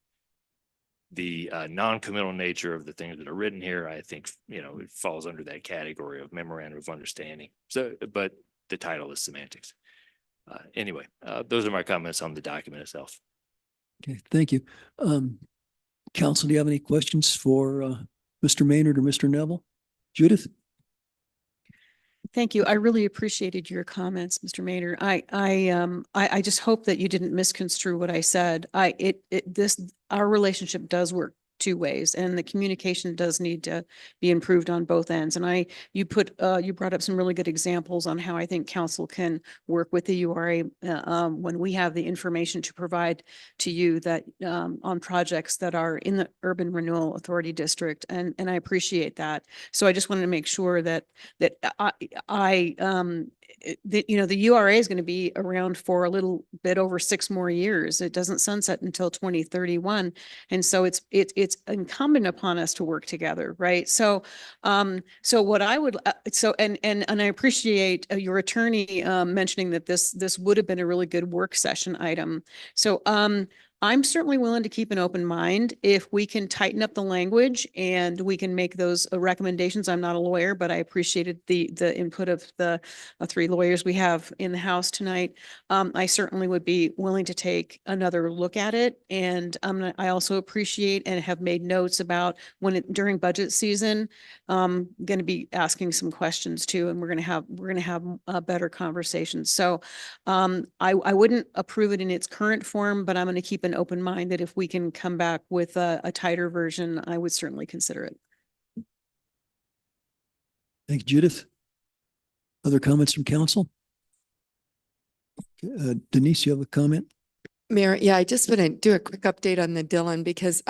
the non-committal nature of the things that are written here, I think, it falls under that category of memorandum of understanding. So, but the title is semantics. Anyway, those are my comments on the document itself. Okay, thank you. Council, do you have any questions for Mr. Maynard or Mr. Neville? Judith? Thank you. I really appreciated your comments, Mr. Maynard. I just hope that you didn't misconstrue what I said. Our relationship does work two ways, and the communication does need to be improved on both ends. And you brought up some really good examples on how I think council can work with the URA when we have the information to provide to you that on projects that are in the Urban Renewal Authority District, and I appreciate that. So I just wanted to make sure that the URA is going to be around for a little bit over 6 more years. It doesn't sunset until 2031. And so it's incumbent upon us to work together, right? So what I would, and I appreciate your attorney mentioning that this would have been a really good work session item. So I'm certainly willing to keep an open mind if we can tighten up the language and we can make those recommendations. I'm not a lawyer, but I appreciated the input of the 3 lawyers we have in the house tonight. I certainly would be willing to take another look at it. And I also appreciate and have made notes about during budget season, I'm going to be asking some questions too, and we're going to have a better conversation. So I wouldn't approve it in its current form, but I'm going to keep an open mind that if we can come back with a tighter version, I would certainly consider it. Thank you, Judith. Other comments from council? Denise, you have a comment? Mayor, yeah, I just want to do a quick update on the Dillon because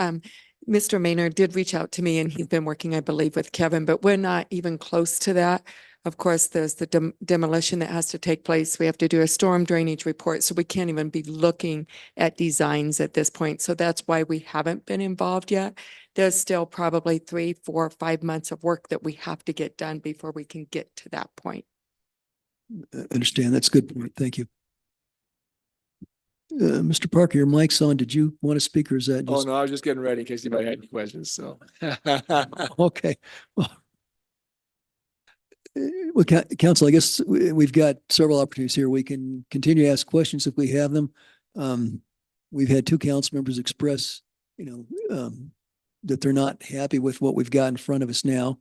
Mr. Maynard did reach out to me and he's been working, I believe, with Kevin, but we're not even close to that. Of course, there's the demolition that has to take place. We have to do a storm drainage report, so we can't even be looking at designs at this point. So that's why we haven't been involved yet. There's still probably 3, 4, 5 months of work that we have to get done before we can get to that point. Understand. That's a good point. Thank you. Mr. Parker, your mic's on. Did you want to speak or is that Oh, just? no, I was just getting ready in case anybody had any questions, so. Okay. Well, council, I guess we've got several opportunities here. We can continue to ask questions if we have them. We've had 2 council members express, that they're not happy with what we've got in front of us now.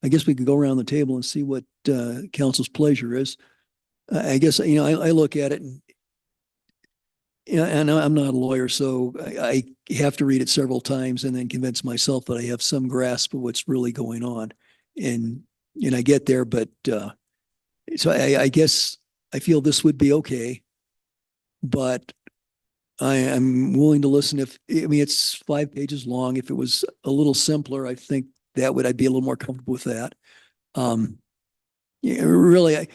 I guess we could go around the table and see what council's pleasure is. I guess, I look at it and I'm not a lawyer, so I have to read it several times and then convince myself that I have some grasp of what's really going on. And I get there, but so I guess I feel this would be okay, but I'm willing to listen it's 5 pages long. If it was a little simpler, I think I'd be a little more comfortable with that. Really,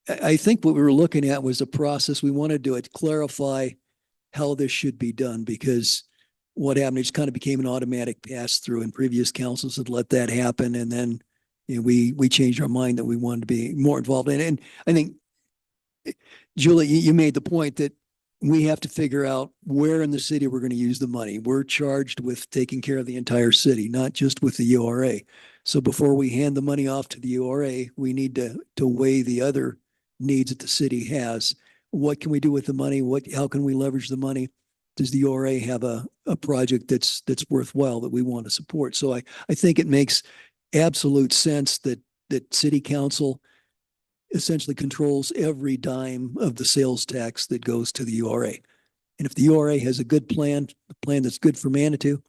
I think what we were looking at was a process. We wanted to clarify how this should be done because what happened, it just kind of became an automatic pass through and previous councils had let that happen. And then we changed our mind that we wanted to be more involved in. And I think, Julie, you made the point that we have to figure out where in the city we're going to use the money. We're charged with taking care of the entire city, not just with the URA. So before we hand the money off to the URA, we need to weigh the other needs that the city has. What can we do with the money? How can we leverage the money? Does the URA have a project that's worthwhile that we want to support? So I think it makes absolute sense that city council essentially controls every dime of the sales tax that goes to the URA. And if the URA has a good plan, a plan that's good for Manitou,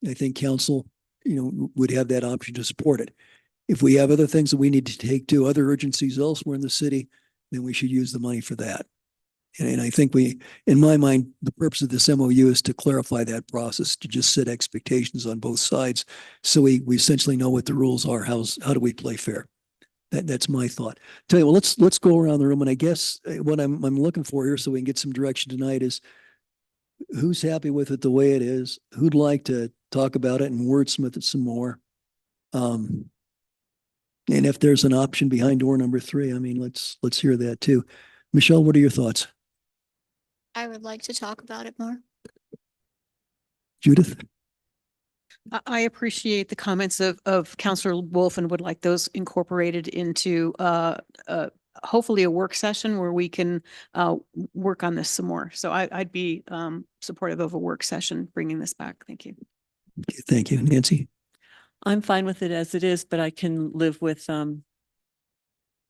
I think council, would have that option to support it. If we have other things that we need to take to, other urgencies elsewhere in the city, then we should use the money for that. And I think in my mind, the purpose of this MOU is to clarify that process, to just set expectations on both sides. So we essentially know what the rules are. How do we play fair? That's my thought. Tell you, well, let's go around the room, and I guess what I'm looking for here, so we can get some direction tonight, is who's happy with it the way it is? Who'd like to talk about it and wordsmith it some more? And if there's an option behind door number 3, I mean, let's hear that too. Michelle, what are your thoughts? I would like to talk about it more. Judith? I appreciate the comments of Counselor Wolf and would like those incorporated into hopefully a work session where we can work on this some more. So I'd be supportive of a work session, bringing this back. Thank you. Okay, thank you. Nancy? I'm fine with it as it is, but I can live with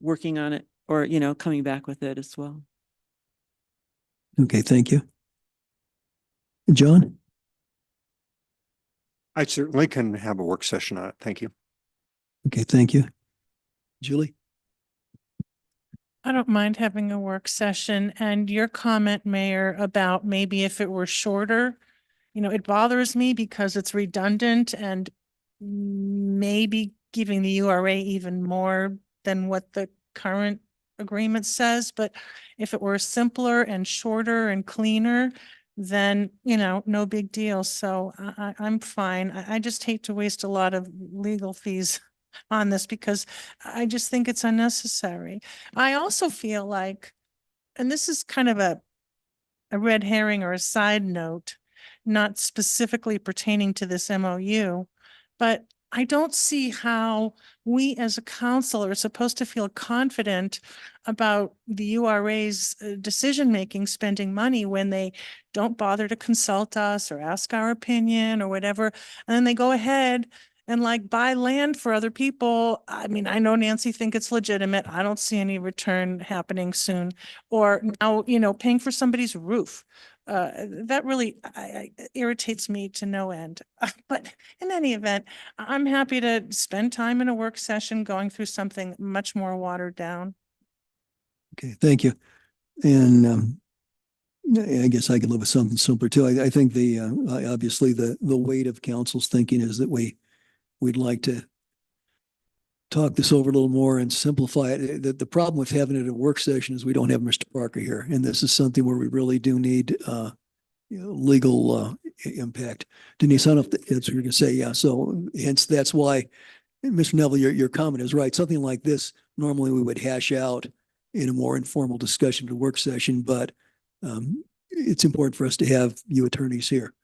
working on it or, coming back with it as well. Okay, thank you. John? I certainly can have a work session on it. Thank you. Okay, thank you. Julie? I don't mind having a work session, and your comment, Mayor, about maybe if it were shorter, it bothers me because it's redundant and maybe giving the URA even more than what the current agreement says. But if it were simpler and shorter and cleaner, then, no big deal. So I'm fine. I just hate to waste a lot of legal fees on this because I just think it's unnecessary. I also feel like, and this is kind of a red herring or a side note, not specifically pertaining to this MOU, but I don't see how we as a council are supposed to feel confident about the URA's decision-making, spending money when they don't bother to consult us or ask our opinion or whatever. And then they go ahead and buy land for other people. I mean, I know Nancy think it's legitimate. I don't see any return happening soon. Or now, paying for somebody's roof. That really irritates me to no end. But in any event, I'm happy to spend time in a work session going through something much more watered down. Okay, thank you. And I guess I could live with something simpler too. I think obviously the weight of council's thinking is that we'd like to talk this over a little more and simplify it. The problem with having it at a work session is we don't have Mr. Parker here. And this is something where we really do need legal impact. Denise, I don't know if that's what you're going to say. Yeah. So hence that's why, Mr. Neville, your comment is right. Something like this, normally we would hash out in a more informal discussion at a work session, but it's important for us to have you attorneys here.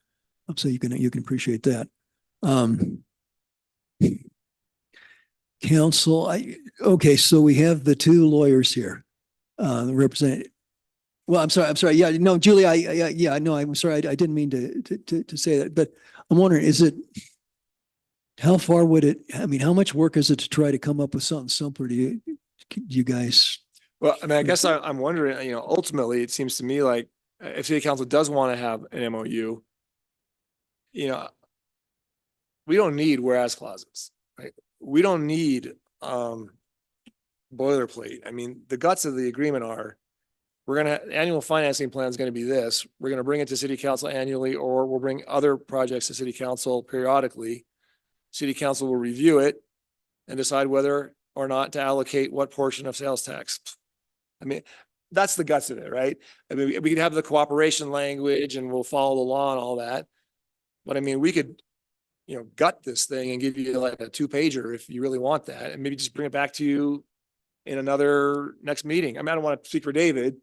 So you can appreciate that. Counsel, okay, so we have the 2 lawyers here, represent. Well, I'm sorry. Yeah, no, Julie, no, I'm sorry. I didn't mean to say that, but I'm wondering, how far would it, how much work is it to try to come up with something simpler? Do you guys? Well, I guess I'm wondering, ultimately, it seems to me like if city council does want to have an MOU, we don't need whereas clauses, right? We don't need boilerplate. The guts of the agreement are, annual financing plan is going to be this. We're going to bring it to city council annually, or we'll bring other projects to city council periodically. City council will review it and decide whether or not to allocate what portion of sales tax. That's the guts of it, right? We could have the cooperation language and we'll follow the law and all that. But we could, gut this thing and give you like a 2-pager if you really want that, and maybe just bring it back to you in another next meeting. I don't want to speak for David.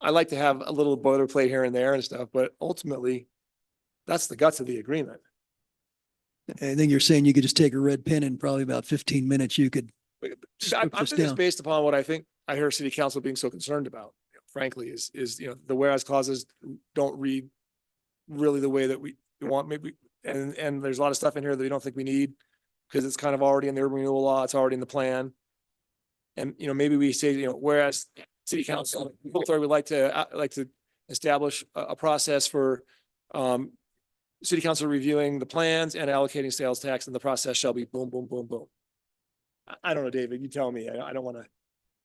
I like to have a little boilerplate here and there and stuff, but ultimately that's the guts of the agreement. I think you're saying you could just take a red pen and probably about 15 minutes, you could I'm strip this thinking it's down. based upon what I think I hear city council being so concerned about, frankly, is, the whereas clauses don't read really the way that we want, maybe, and there's a lot of stuff in here that we don't think we need because it's kind of already in the urban renewal law, it's already in the plan. And, maybe we say, whereas city council, would like to establish a process for, city council reviewing the plans and allocating sales tax, and the process shall be boom, boom, boom, boom. I don't know, David, you tell me. I don't want to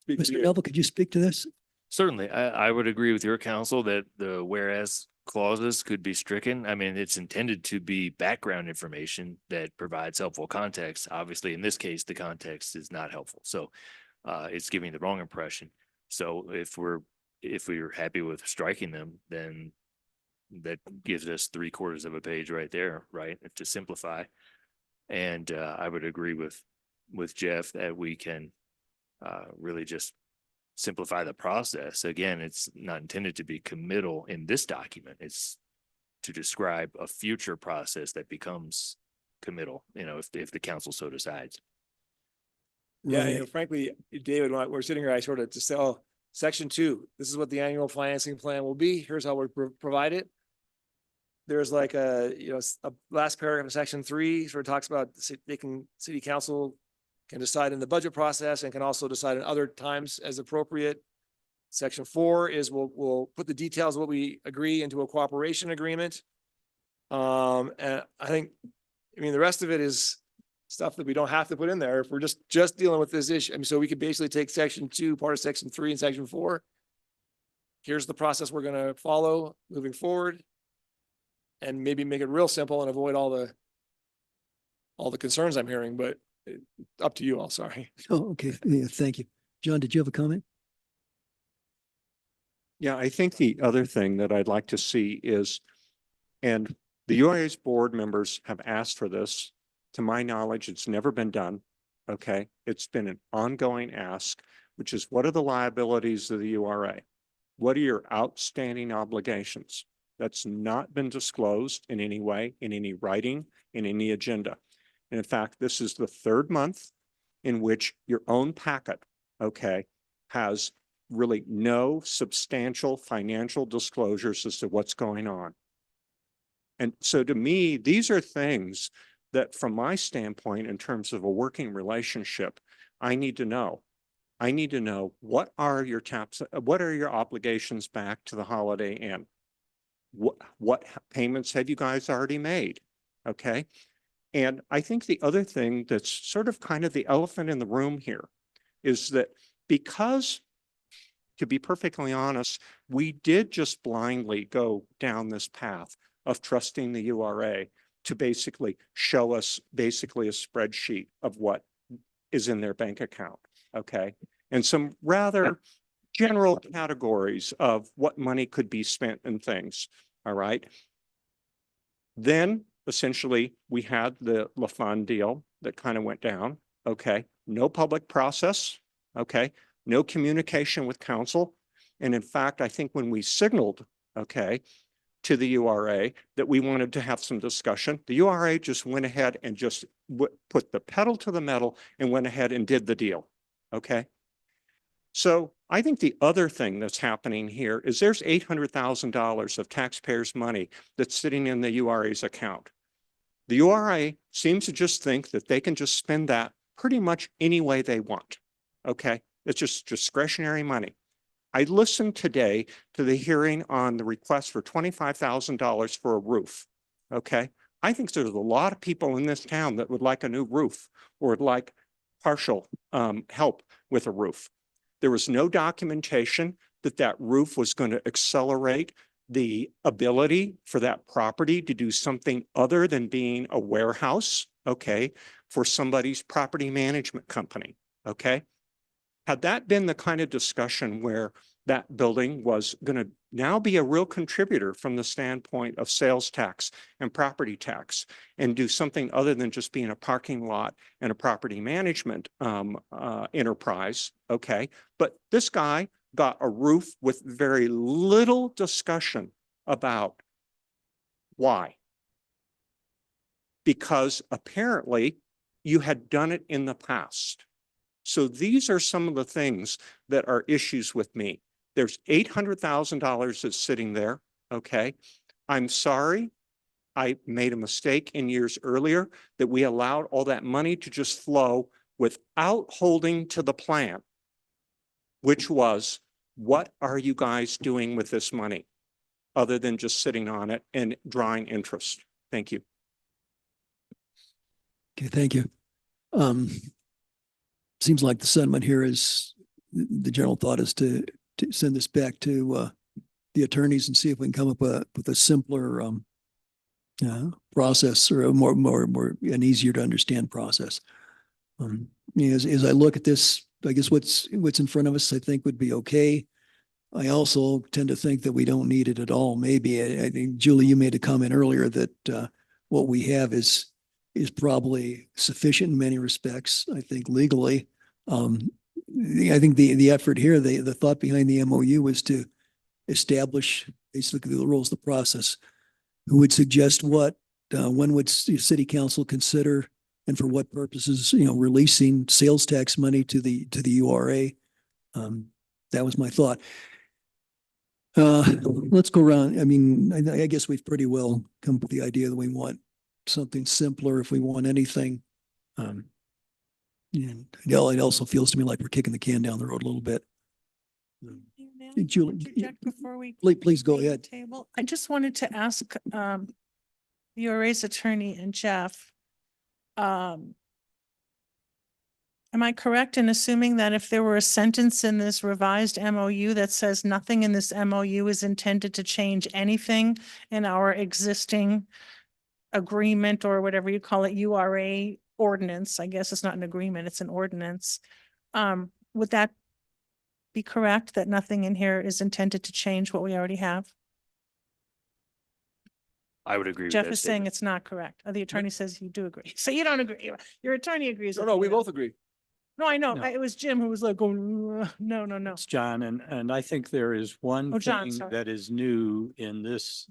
speak to Mr. you. Neville, could you speak to this? Certainly, I would agree with your counsel that the whereas clauses could be stricken. I mean, it's intended to be background information that provides helpful context. Obviously, in this case, the context is not helpful. So it's giving the wrong impression. So if we're happy with striking them, then that gives us 3/4 of a page right there, right? To simplify. And I would agree with Jeff that we can really just simplify the process. Again, it's not intended to be committal in this document. It's to describe a future process that becomes committal, if the council so decides. Yeah, Right. frankly, David, when we're sitting here, I sort of just say, oh, section 2, this is what the annual financing plan will be. Here's how we provide it. There's like a last paragraph in section 3 sort of talks about city council can decide in the budget process and can also decide in other times as appropriate. Section 4 is we'll put the details of what we agree into a cooperation agreement. And I think, the rest of it is stuff that we don't have to put in there if we're just dealing with this issue. So we could basically take section 2, part of section 3 and section 4. Here's the process we're going to follow moving forward. And maybe make it real simple and avoid all the concerns I'm hearing, but up to you all, sorry. Oh, okay. Yeah, thank you. John, did you have a comment? Yeah, I think the other thing that I'd like to see is, and the URA's board members have asked for this. To my knowledge, it's never been done. Okay, it's been an ongoing ask, which is what are the liabilities of the URA? What are your outstanding obligations? That's not been disclosed in any way, in any writing, in any agenda. And in fact, this is the 3rd month in which your own packet, okay, has really no substantial financial disclosures as to what's going on. And so to me, these are things that from my standpoint, in terms of a working relationship, I need to know. I need to know what are your obligations back to the Holiday Inn? What payments have you guys already made? Okay. And I think the other thing that's sort of kind of the elephant in the room here is that because, to be perfectly honest, we did just blindly go down this path of trusting the URA to basically show us basically a spreadsheet of what is in their bank account. Okay. And some rather general categories of what money could be spent and things. All right. Then essentially we had the LaFond deal that kind of went down. Okay. No public process. Okay. No communication with council. And in fact, I think when we signaled, okay, to the URA that we wanted to have some discussion, the URA just went ahead and just put the pedal to the metal and went ahead and did the deal. Okay. So I think the other thing that's happening here is there's $800,000 of taxpayers' money that's sitting in the URA's account. The URA seems to just think that they can just spend that pretty much any way they want. Okay. It's just discretionary money. I listened today to the hearing on the request for $25,000 for a roof. Okay. I think there's a lot of people in this town that would like a new roof or would like partial help with a roof. There was no documentation that that roof was going to accelerate the ability for that property to do something other than being a warehouse, okay, for somebody's property management company, okay? Had that been the kind of discussion where that building was going to now be a real contributor from the standpoint of sales tax and property tax and do something other than just being a parking lot and a property management enterprise, okay? But this guy got a roof with very little discussion about why. Because apparently you had done it in the past. So these are some of the things that are issues with me. There's $800,000 that's sitting there, okay? I'm sorry, I made a mistake in years earlier that we allowed all that money to just flow without holding to the plan, which was, what are you guys doing with this money other than just sitting on it and drawing interest? Thank you. Okay, thank you. Seems like the sentiment here is, the general thought is to send this back to the attorneys and see if we can come up with a simpler process, or a more an easier to understand process. As I look at this, I guess what's in front of us, I think would be okay. I also tend to think that we don't need it at all. Maybe I think, Julie, you made a comment earlier that what we have is probably sufficient in many respects. I think legally, I think the effort here, the thought behind the MOU was to establish basically the rules of the process. Who would suggest what, when would city council consider, and for what purposes, releasing sales tax money to the URA. That was my thought. Let's go around. I mean, I guess we've pretty well come up with the idea that we want something simpler if we want anything. And it also feels to me like we're kicking the can down the road a little bit. Julie, Interject before we please go leave the ahead. Table. I just wanted to ask URA's attorney and Jeff, am I correct in assuming that if there were a sentence in this revised MOU that says nothing in this MOU is intended to change anything in our existing agreement, or whatever you call it, URA ordinance? I guess it's not an agreement, it's an ordinance. Would that be correct, that nothing in here is intended to change what we already have? I would agree with Jeff that is saying statement. it's not correct. The attorney says you do agree. So you don't agree. Your attorney agrees. No, with no, you we then. both agree. No, I know. No. It was Jim who was like, oh, no, no, no. It's John, and I think there is one Oh, John, thing sorry. that is new in this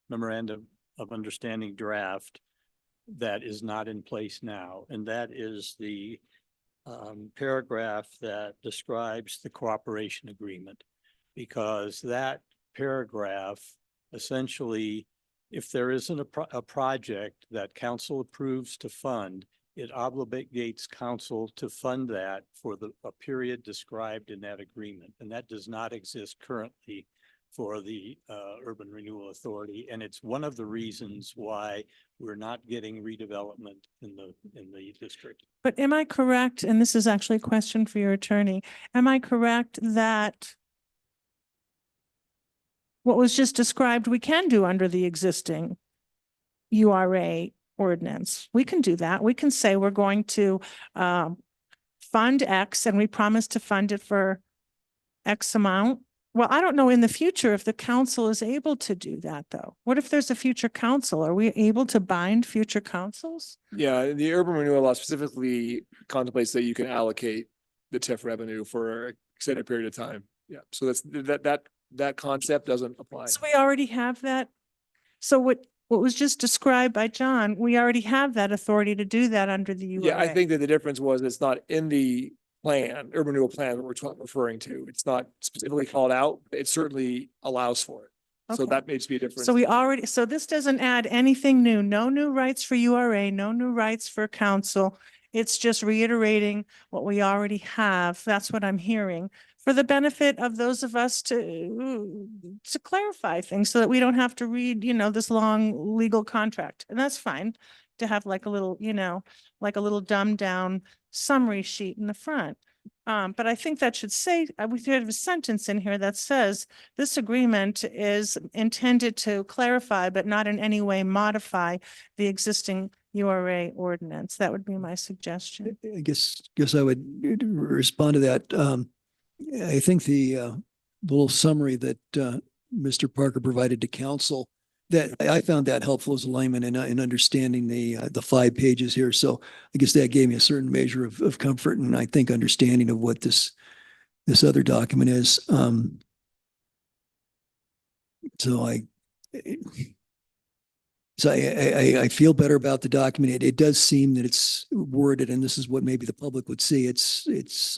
memorandum of understanding draft that is not in place now, and that is the paragraph that describes the cooperation agreement. Because that paragraph essentially, if there isn't a project that council approves to fund, it obligates council to fund that for a period described in that agreement. And that does not exist currently for the Urban Renewal Authority. And it's one of the reasons why we're not getting redevelopment in the district. But am I correct, and this is actually a question for your attorney, am I correct that what was just described, we can do under the existing URA ordinance? We can do that. We can say we're going to fund X, and we promise to fund it for X amount. Well, I don't know in the future if the council is able to do that, though. What if there's a future council? Are we able to bind future councils? Yeah, the urban renewal law specifically contemplates that you can allocate the TIF revenue for an extended period of time. Yeah, so that concept doesn't apply. So we already have that. So what was just described by John, we already have that authority to do that under the URA. Yeah, I think that the difference was it's not in the plan, urban renewal plan that we're referring to. It's not specifically called out. It certainly allows for it. So Okay. that makes me a difference. So this doesn't add anything new, no new rights for URA, no new rights for council. It's just reiterating what we already have. That's what I'm hearing, for the benefit of those of us to clarify things so that we don't have to read, this long legal contract. And that's fine to have like a little, like a little dumbed down summary sheet in the front. But I think that should say, we should have a sentence in here that says this agreement is intended to clarify, but not in any way modify the existing URA ordinance. That would be my suggestion. I guess I would respond to that. I think the little summary that Mr. Parker provided to council, that I found that helpful as a layman in understanding the 5 pages here. So I guess that gave me a certain measure of comfort, and I think understanding of what this this other document is. So I feel better about the document. It does seem that it's worded, and this is what maybe the public would see. It's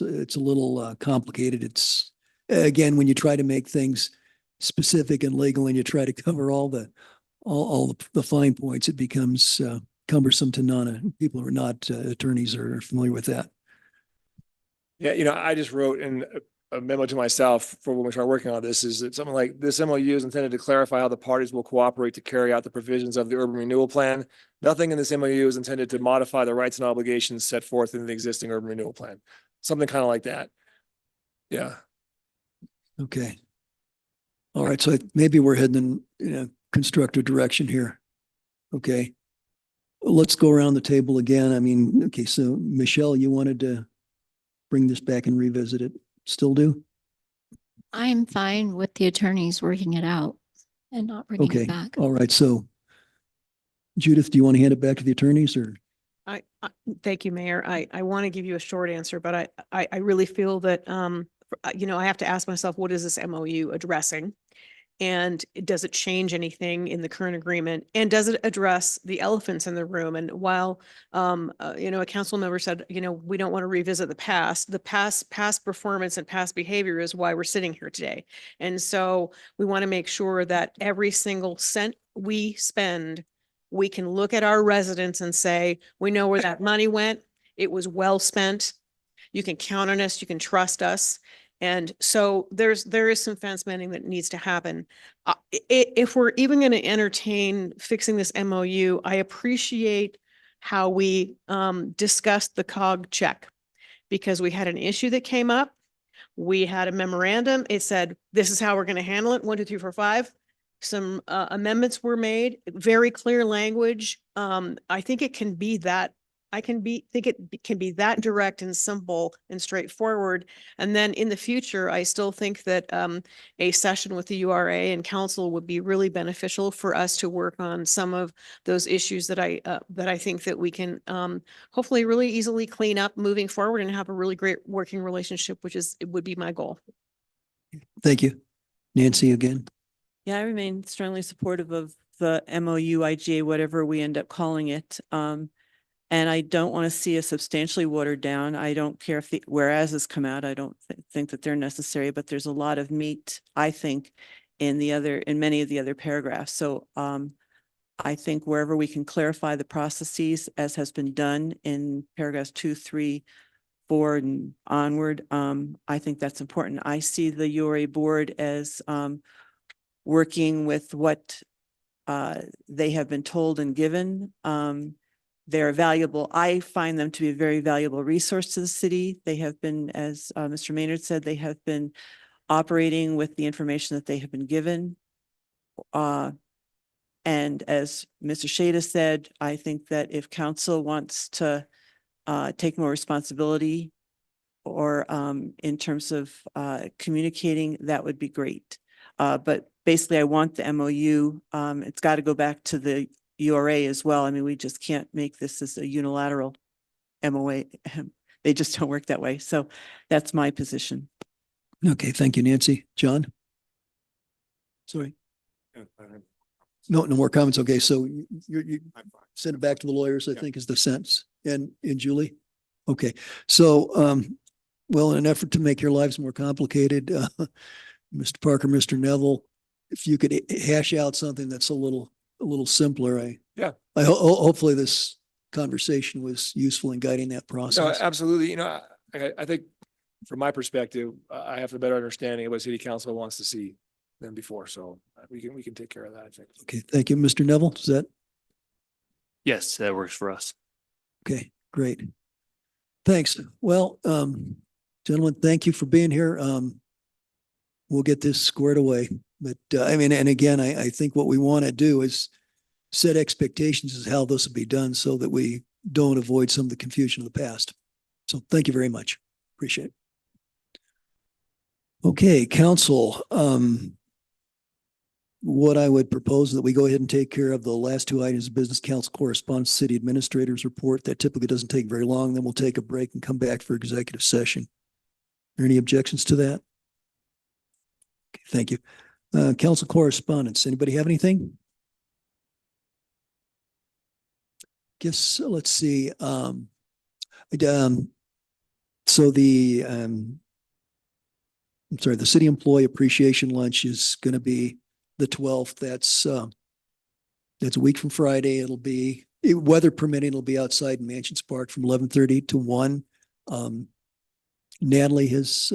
a little complicated. It's again, when you try to make things specific and legal and you try to cover all the fine points, it becomes cumbersome to people who are not attorneys or are familiar with that. Yeah, I just wrote in a memo to myself for when we start working on this, is that something like this MOU is intended to clarify how the parties will cooperate to carry out the provisions of the urban renewal plan. Nothing in this MOU is intended to modify the rights and obligations set forth in the existing urban renewal plan. Something kind of like that. Yeah. Okay. All right. So maybe we're heading in a constructive direction here. Okay. Let's go around the table again. I mean, okay. So Michelle, you wanted to bring this back and revisit it. Still do? I'm fine with the attorneys working it out and not bringing Okay. it back. All right. So Judith, do you want to hand it back to the attorneys or? I thank you, Mayor. I want to give you a short answer, but I really feel that, I have to ask myself, what is this MOU addressing? And does it change anything in the current agreement? And does it address the elephants in the room? And while, a council member said, we don't want to revisit the past performance and past behavior is why we're sitting here today. And so we want to make sure that every single cent we spend, we can look at our residents and say, we know where that money went. It was well spent. You can count on us. You can trust us. And so there is some fence mending that needs to happen. If we're even going to entertain fixing this MOU, I appreciate how we discussed the COG check, because we had an issue that came up. We had a memorandum. It said, this is how we're going to handle it. 1, 2, 3, 4, 5. Some amendments were made, very clear language. I think it can be that. Think it can be that direct and simple and straightforward. And then in the future, I still think that a session with the URA and council would be really beneficial for us to work on some of those issues that I think that we can hopefully really easily clean up moving forward and have a really great working relationship, it would be my goal. Thank you. Nancy again. Yeah, I remain strongly supportive of the MOU, IGA, whatever we end up calling it. And I don't want to see us substantially watered down. I don't care if the whereases come out. I don't think that they're necessary, but there's a lot of meat, I think, in many of the other paragraphs. So I think wherever we can clarify the processes, as has been done in paragraphs 2, 3, 4 and onward, I think that's important. I see the URA board as working with what they have been told and given. They're valuable. I find them to be a very valuable resource to the city. They have been, as Mr. Maynard said, they have been operating with the information that they have been given. And as Mr. Shada said, I think that if council wants to take more responsibility or in terms of communicating, that would be great. But basically, I want the MOU. It's got to go back to the URA as well. I mean, we just can't make this as a unilateral MOA. They just don't work that way. So that's my position. Okay. Thank you, Nancy. John? Sorry. No more comments. Okay. So you send it back to the lawyers, I think is the sense. And Julie? Okay. So, well, in an effort to make your lives more complicated, Mr. Parker, Mr. Neville, if you could hash out something that's a little simpler. Hopefully this conversation was useful in guiding that process. No, absolutely. I think from my perspective, I have a better understanding of what city council wants to see than before. So we can take care of that, I think. Okay. Thank you, Mr. Neville. Does that? Yes, that works for us. Okay, great. Thanks. Well, gentlemen, thank you for being here. We'll get this squared away. But and again, I think what we want to do is set expectations as how this will be done so that we don't avoid some of the confusion of the past. So thank you very much. Appreciate it. Okay, council. What I would propose that we go ahead and take care of the last 2 items of business council correspondence, city administrator's report. That typically doesn't take very long. Then we'll take a break and come back for executive session. there any objections to that? Okay, thank you. Council correspondence. Anybody have anything? Guess, let's see. So I'm sorry, the city employee appreciation lunch is going to be the 12th. That's a week from Friday. It'll be, weather permitting, it'll be outside in Mansions Park from 11:30 to 1. Natalie has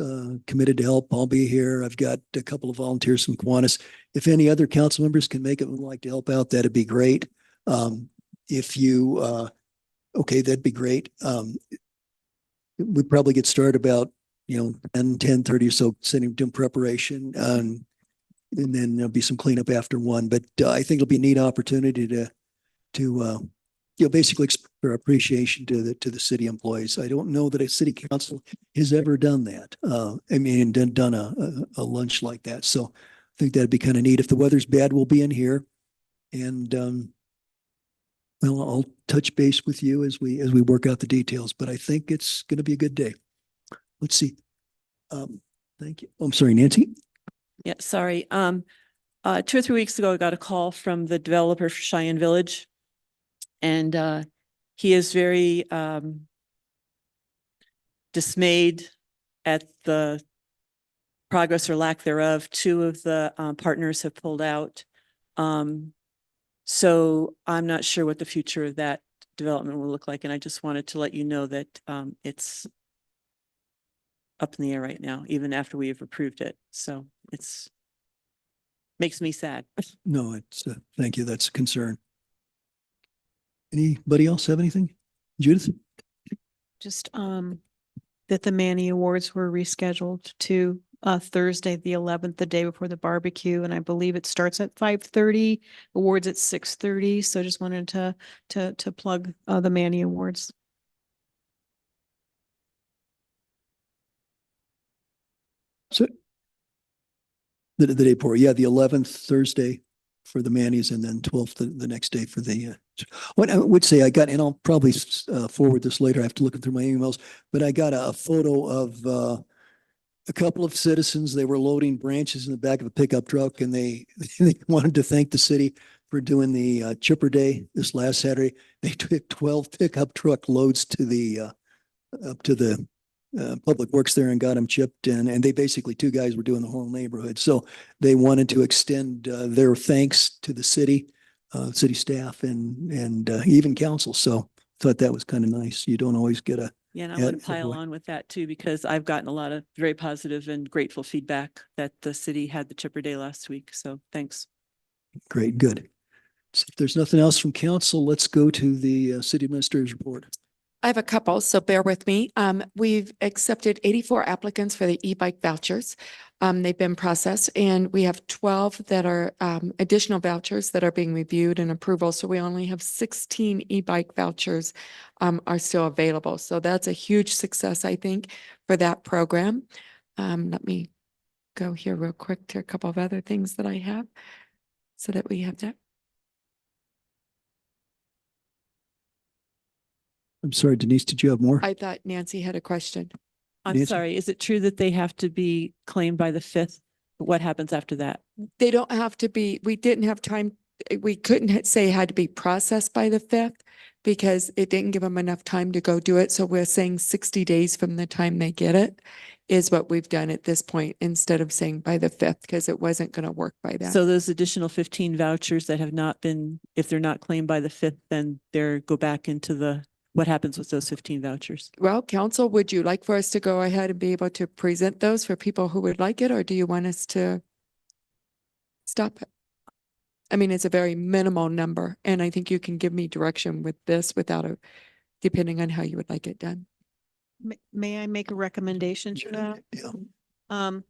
committed to help. I'll be here. I've got a couple of volunteers from Kiwanis. If any other council members can make it and would like to help out, that'd be great. If you, okay, that'd be great. We'd probably get started about, 10:30 or so, doing preparation. And then there'll be some cleanup after 1. But I think it'll be a neat opportunity to basically express our appreciation to the city employees. I don't know that a city council has ever done that. Done a lunch like that. So I think that'd be kind of neat. If the weather's bad, we'll be in here. And well, I'll touch base with you as we work out the details, but I think it's going to be a good day. Let's see. Thank you. Oh, I'm sorry, Nancy. Yeah, sorry. 2 or 3 weeks ago, I got a call from the developer for Cheyenne Village. And he is very dismayed at the progress or lack thereof. 2 of the partners have pulled out. So I'm not sure what the future of that development will look like. And I just wanted to let you know that it's up in the air right now, even after we have approved it. So makes me sad. No, it's thank you. That's a concern. Anybody else have anything? Judith? Just that the Manny Awards were rescheduled to Thursday, the 11th, the day before the barbecue, and I believe it starts at 5:30. Awards at 6:30. So just wanted to plug the Manny Awards. So the day before, yeah, the 11th Thursday for the Manny's, and then 12th the next day for the. What I would say, I got, and I'll probably forward this later. I have to look through my emails, but I got a photo of a couple of citizens. They were loading branches in the back of a pickup truck, and they wanted to thank the city for doing the chipper day this last Saturday. They took 12 pickup truck loads to the up to the Public Works there and got them chipped in. And they basically, 2 guys were doing the whole neighborhood. So they wanted to extend their thanks to the city staff and even council. So thought that was kind of nice. You don't always get a. Yeah, and I want to pile on with that too, because I've gotten a lot of very positive and grateful feedback that the city had the chipper day last week. So thanks. Great, good. So if there's nothing else from council, let's go to the city administrator's report. I have a couple, so bear with me. We've accepted 84 applicants for the e-bike vouchers. They've been processed, and we have 12 that are additional vouchers that are being reviewed and approval. So we only have 16 e-bike vouchers are still available. So that's a huge success, I think, for that program. Let me go here real quick to a couple of other things that I have so that we have that. I'm sorry, Denise, did you have more? I thought Nancy had a question. I'm Nancy? sorry. Is it true that they have to be claimed by the 5th? What happens after that? They don't have to be, we didn't have time. We couldn't say it had to be processed by the 5th because it didn't give them enough time to go do it. So we're saying 60 days from the time they get it is what we've done at this point, instead of saying by the 5th, because it wasn't going to work by that. So those additional 15 vouchers that have not been, if they're not claimed by the 5th, then they're go back into the, what happens with those 15 vouchers? Well, council, would you like for us to go ahead and be able to present those for people who would like it, or do you want us to stop it? I mean, it's a very minimal number, and I think you can give me direction with this without a, depending on how you would like it done. May I make a recommendation to that? Yeah.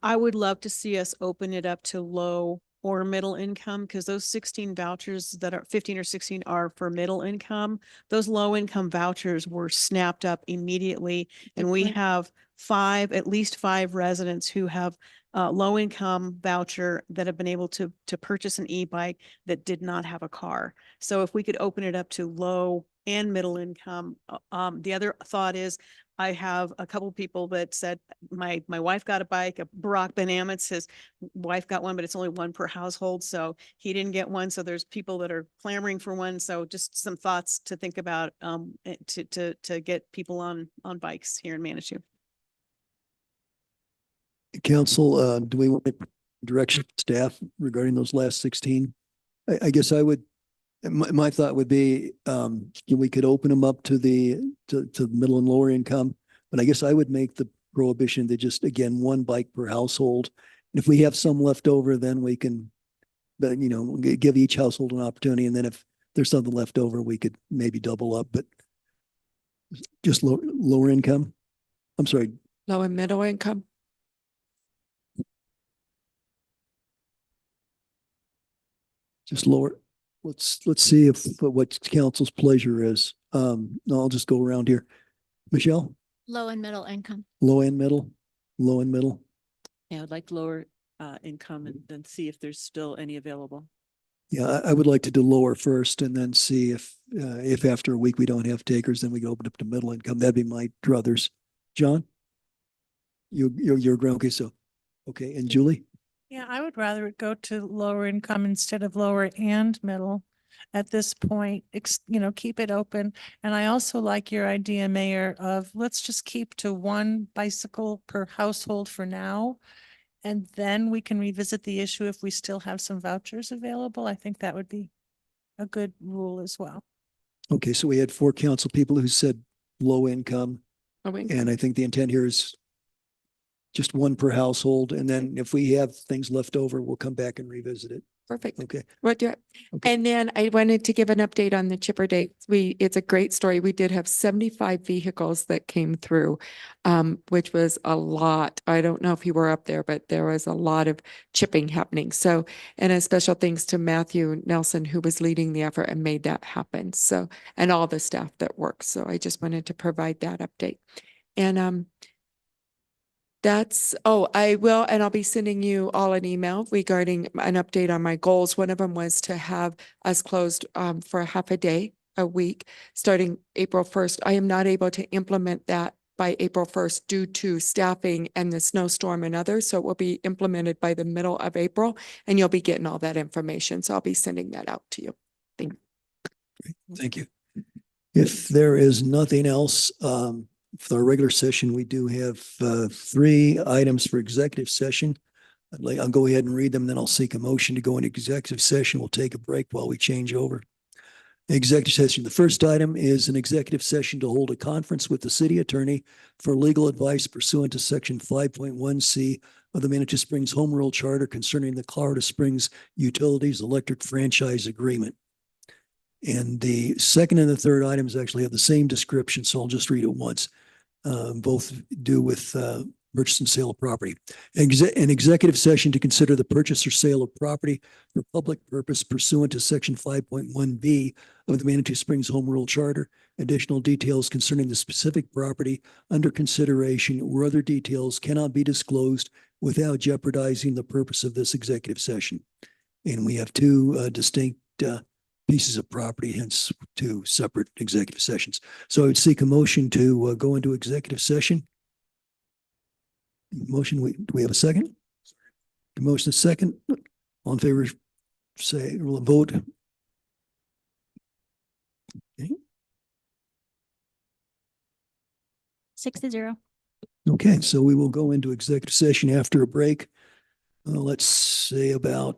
I would love to see us open it up to low or middle income, because those 16 vouchers that are 15 or 16 are for middle income. Those low income vouchers were snapped up immediately. And we have at least five residents who have low income voucher that have been able to purchase an e-bike that did not have a car. So if we could open it up to low and middle income. The other thought is I have a couple people that said, my wife got a bike, Barack Ben Amit's, his wife got one, but it's only one per household, so he didn't get one. So there's people that are clamoring for one. So just some thoughts to think about, to get people on bikes here in Manitou. Council, do we want to direction staff regarding those last 16? I guess I would, my thought would be, we could open them up to to middle and lower income, but I guess I would make the prohibition to just, again, one bike per household. And if we have some left over, then we can, but give each household an opportunity. And then if there's something left over, we could maybe double up, but just lower income. I'm sorry. Low and middle income. Just lower. Let's see if what council's pleasure is. I'll just go around here. Michelle, Low and middle income. low and middle, low and middle. Yeah, I'd like lower income and then see if there's still any available. Yeah, I would like to do lower first and then see if after a week we don't have takers, then we go open up to middle income. That'd be my druthers. John? You're ground. Okay, so, okay. And Julie? Yeah, I would rather it go to lower income instead of lower and middle at this point, keep it open. And I also like your idea, Mayor, of let's just keep to one bicycle per household for now. And then we can revisit the issue if we still have some vouchers available. I think that would be a good rule as well. Okay, so we had 4 council people who said low income. Low income. And I think the intent here is just one per household. And then if we have things left over, we'll come back and revisit it. Perfect. Okay. What do Okay. And then I wanted to give an update on the chipper dates. It's a great story. We did have 75 vehicles that came through, which was a lot. I don't know if you were up there, but there was a lot of chipping happening. So, and a special thanks to Matthew Nelson, who was leading the effort and made that happen. So, and all the staff that worked. So I just wanted to provide that update. And, I will, and I'll be sending you all an email regarding an update on my goals. One of them was to have us closed for half a day a week, starting April 1st. I am not able to implement that by April 1st due to staffing and the snowstorm and others. So it will be implemented by the middle of April, and you'll be getting all that information. So I'll be sending that out to you. Thank you. Thank you. If there is nothing else, for our regular session, we do have 3 items for executive session. I'll go ahead and read them, then I'll seek a motion to go into executive session. We'll take a break while we change over. Executive session. The first item is an executive session to hold a conference with the city attorney for legal advice pursuant to section 5.1C of the Manitou Springs Home Rule Charter concerning the Colorado Springs Utilities Electric Franchise Agreement. And the second and the third items actually have the same description, so I'll just read it once. Both do with purchase and sale of property. An executive session to consider the purchase or sale of property for public purpose pursuant to section 5.1B of the Manitou Springs Home Rule Charter. Additional details concerning the specific property under consideration or other details cannot be disclosed without jeopardizing the purpose of this executive session. And we have 2 distinct pieces of property, hence 2 separate executive sessions. So I would seek a motion to go into executive session. Motion, do we have a second? The motion is second. All in favor, say, we'll vote. Okay. 6-0. Okay, so we will go into executive session after a break. Let's say about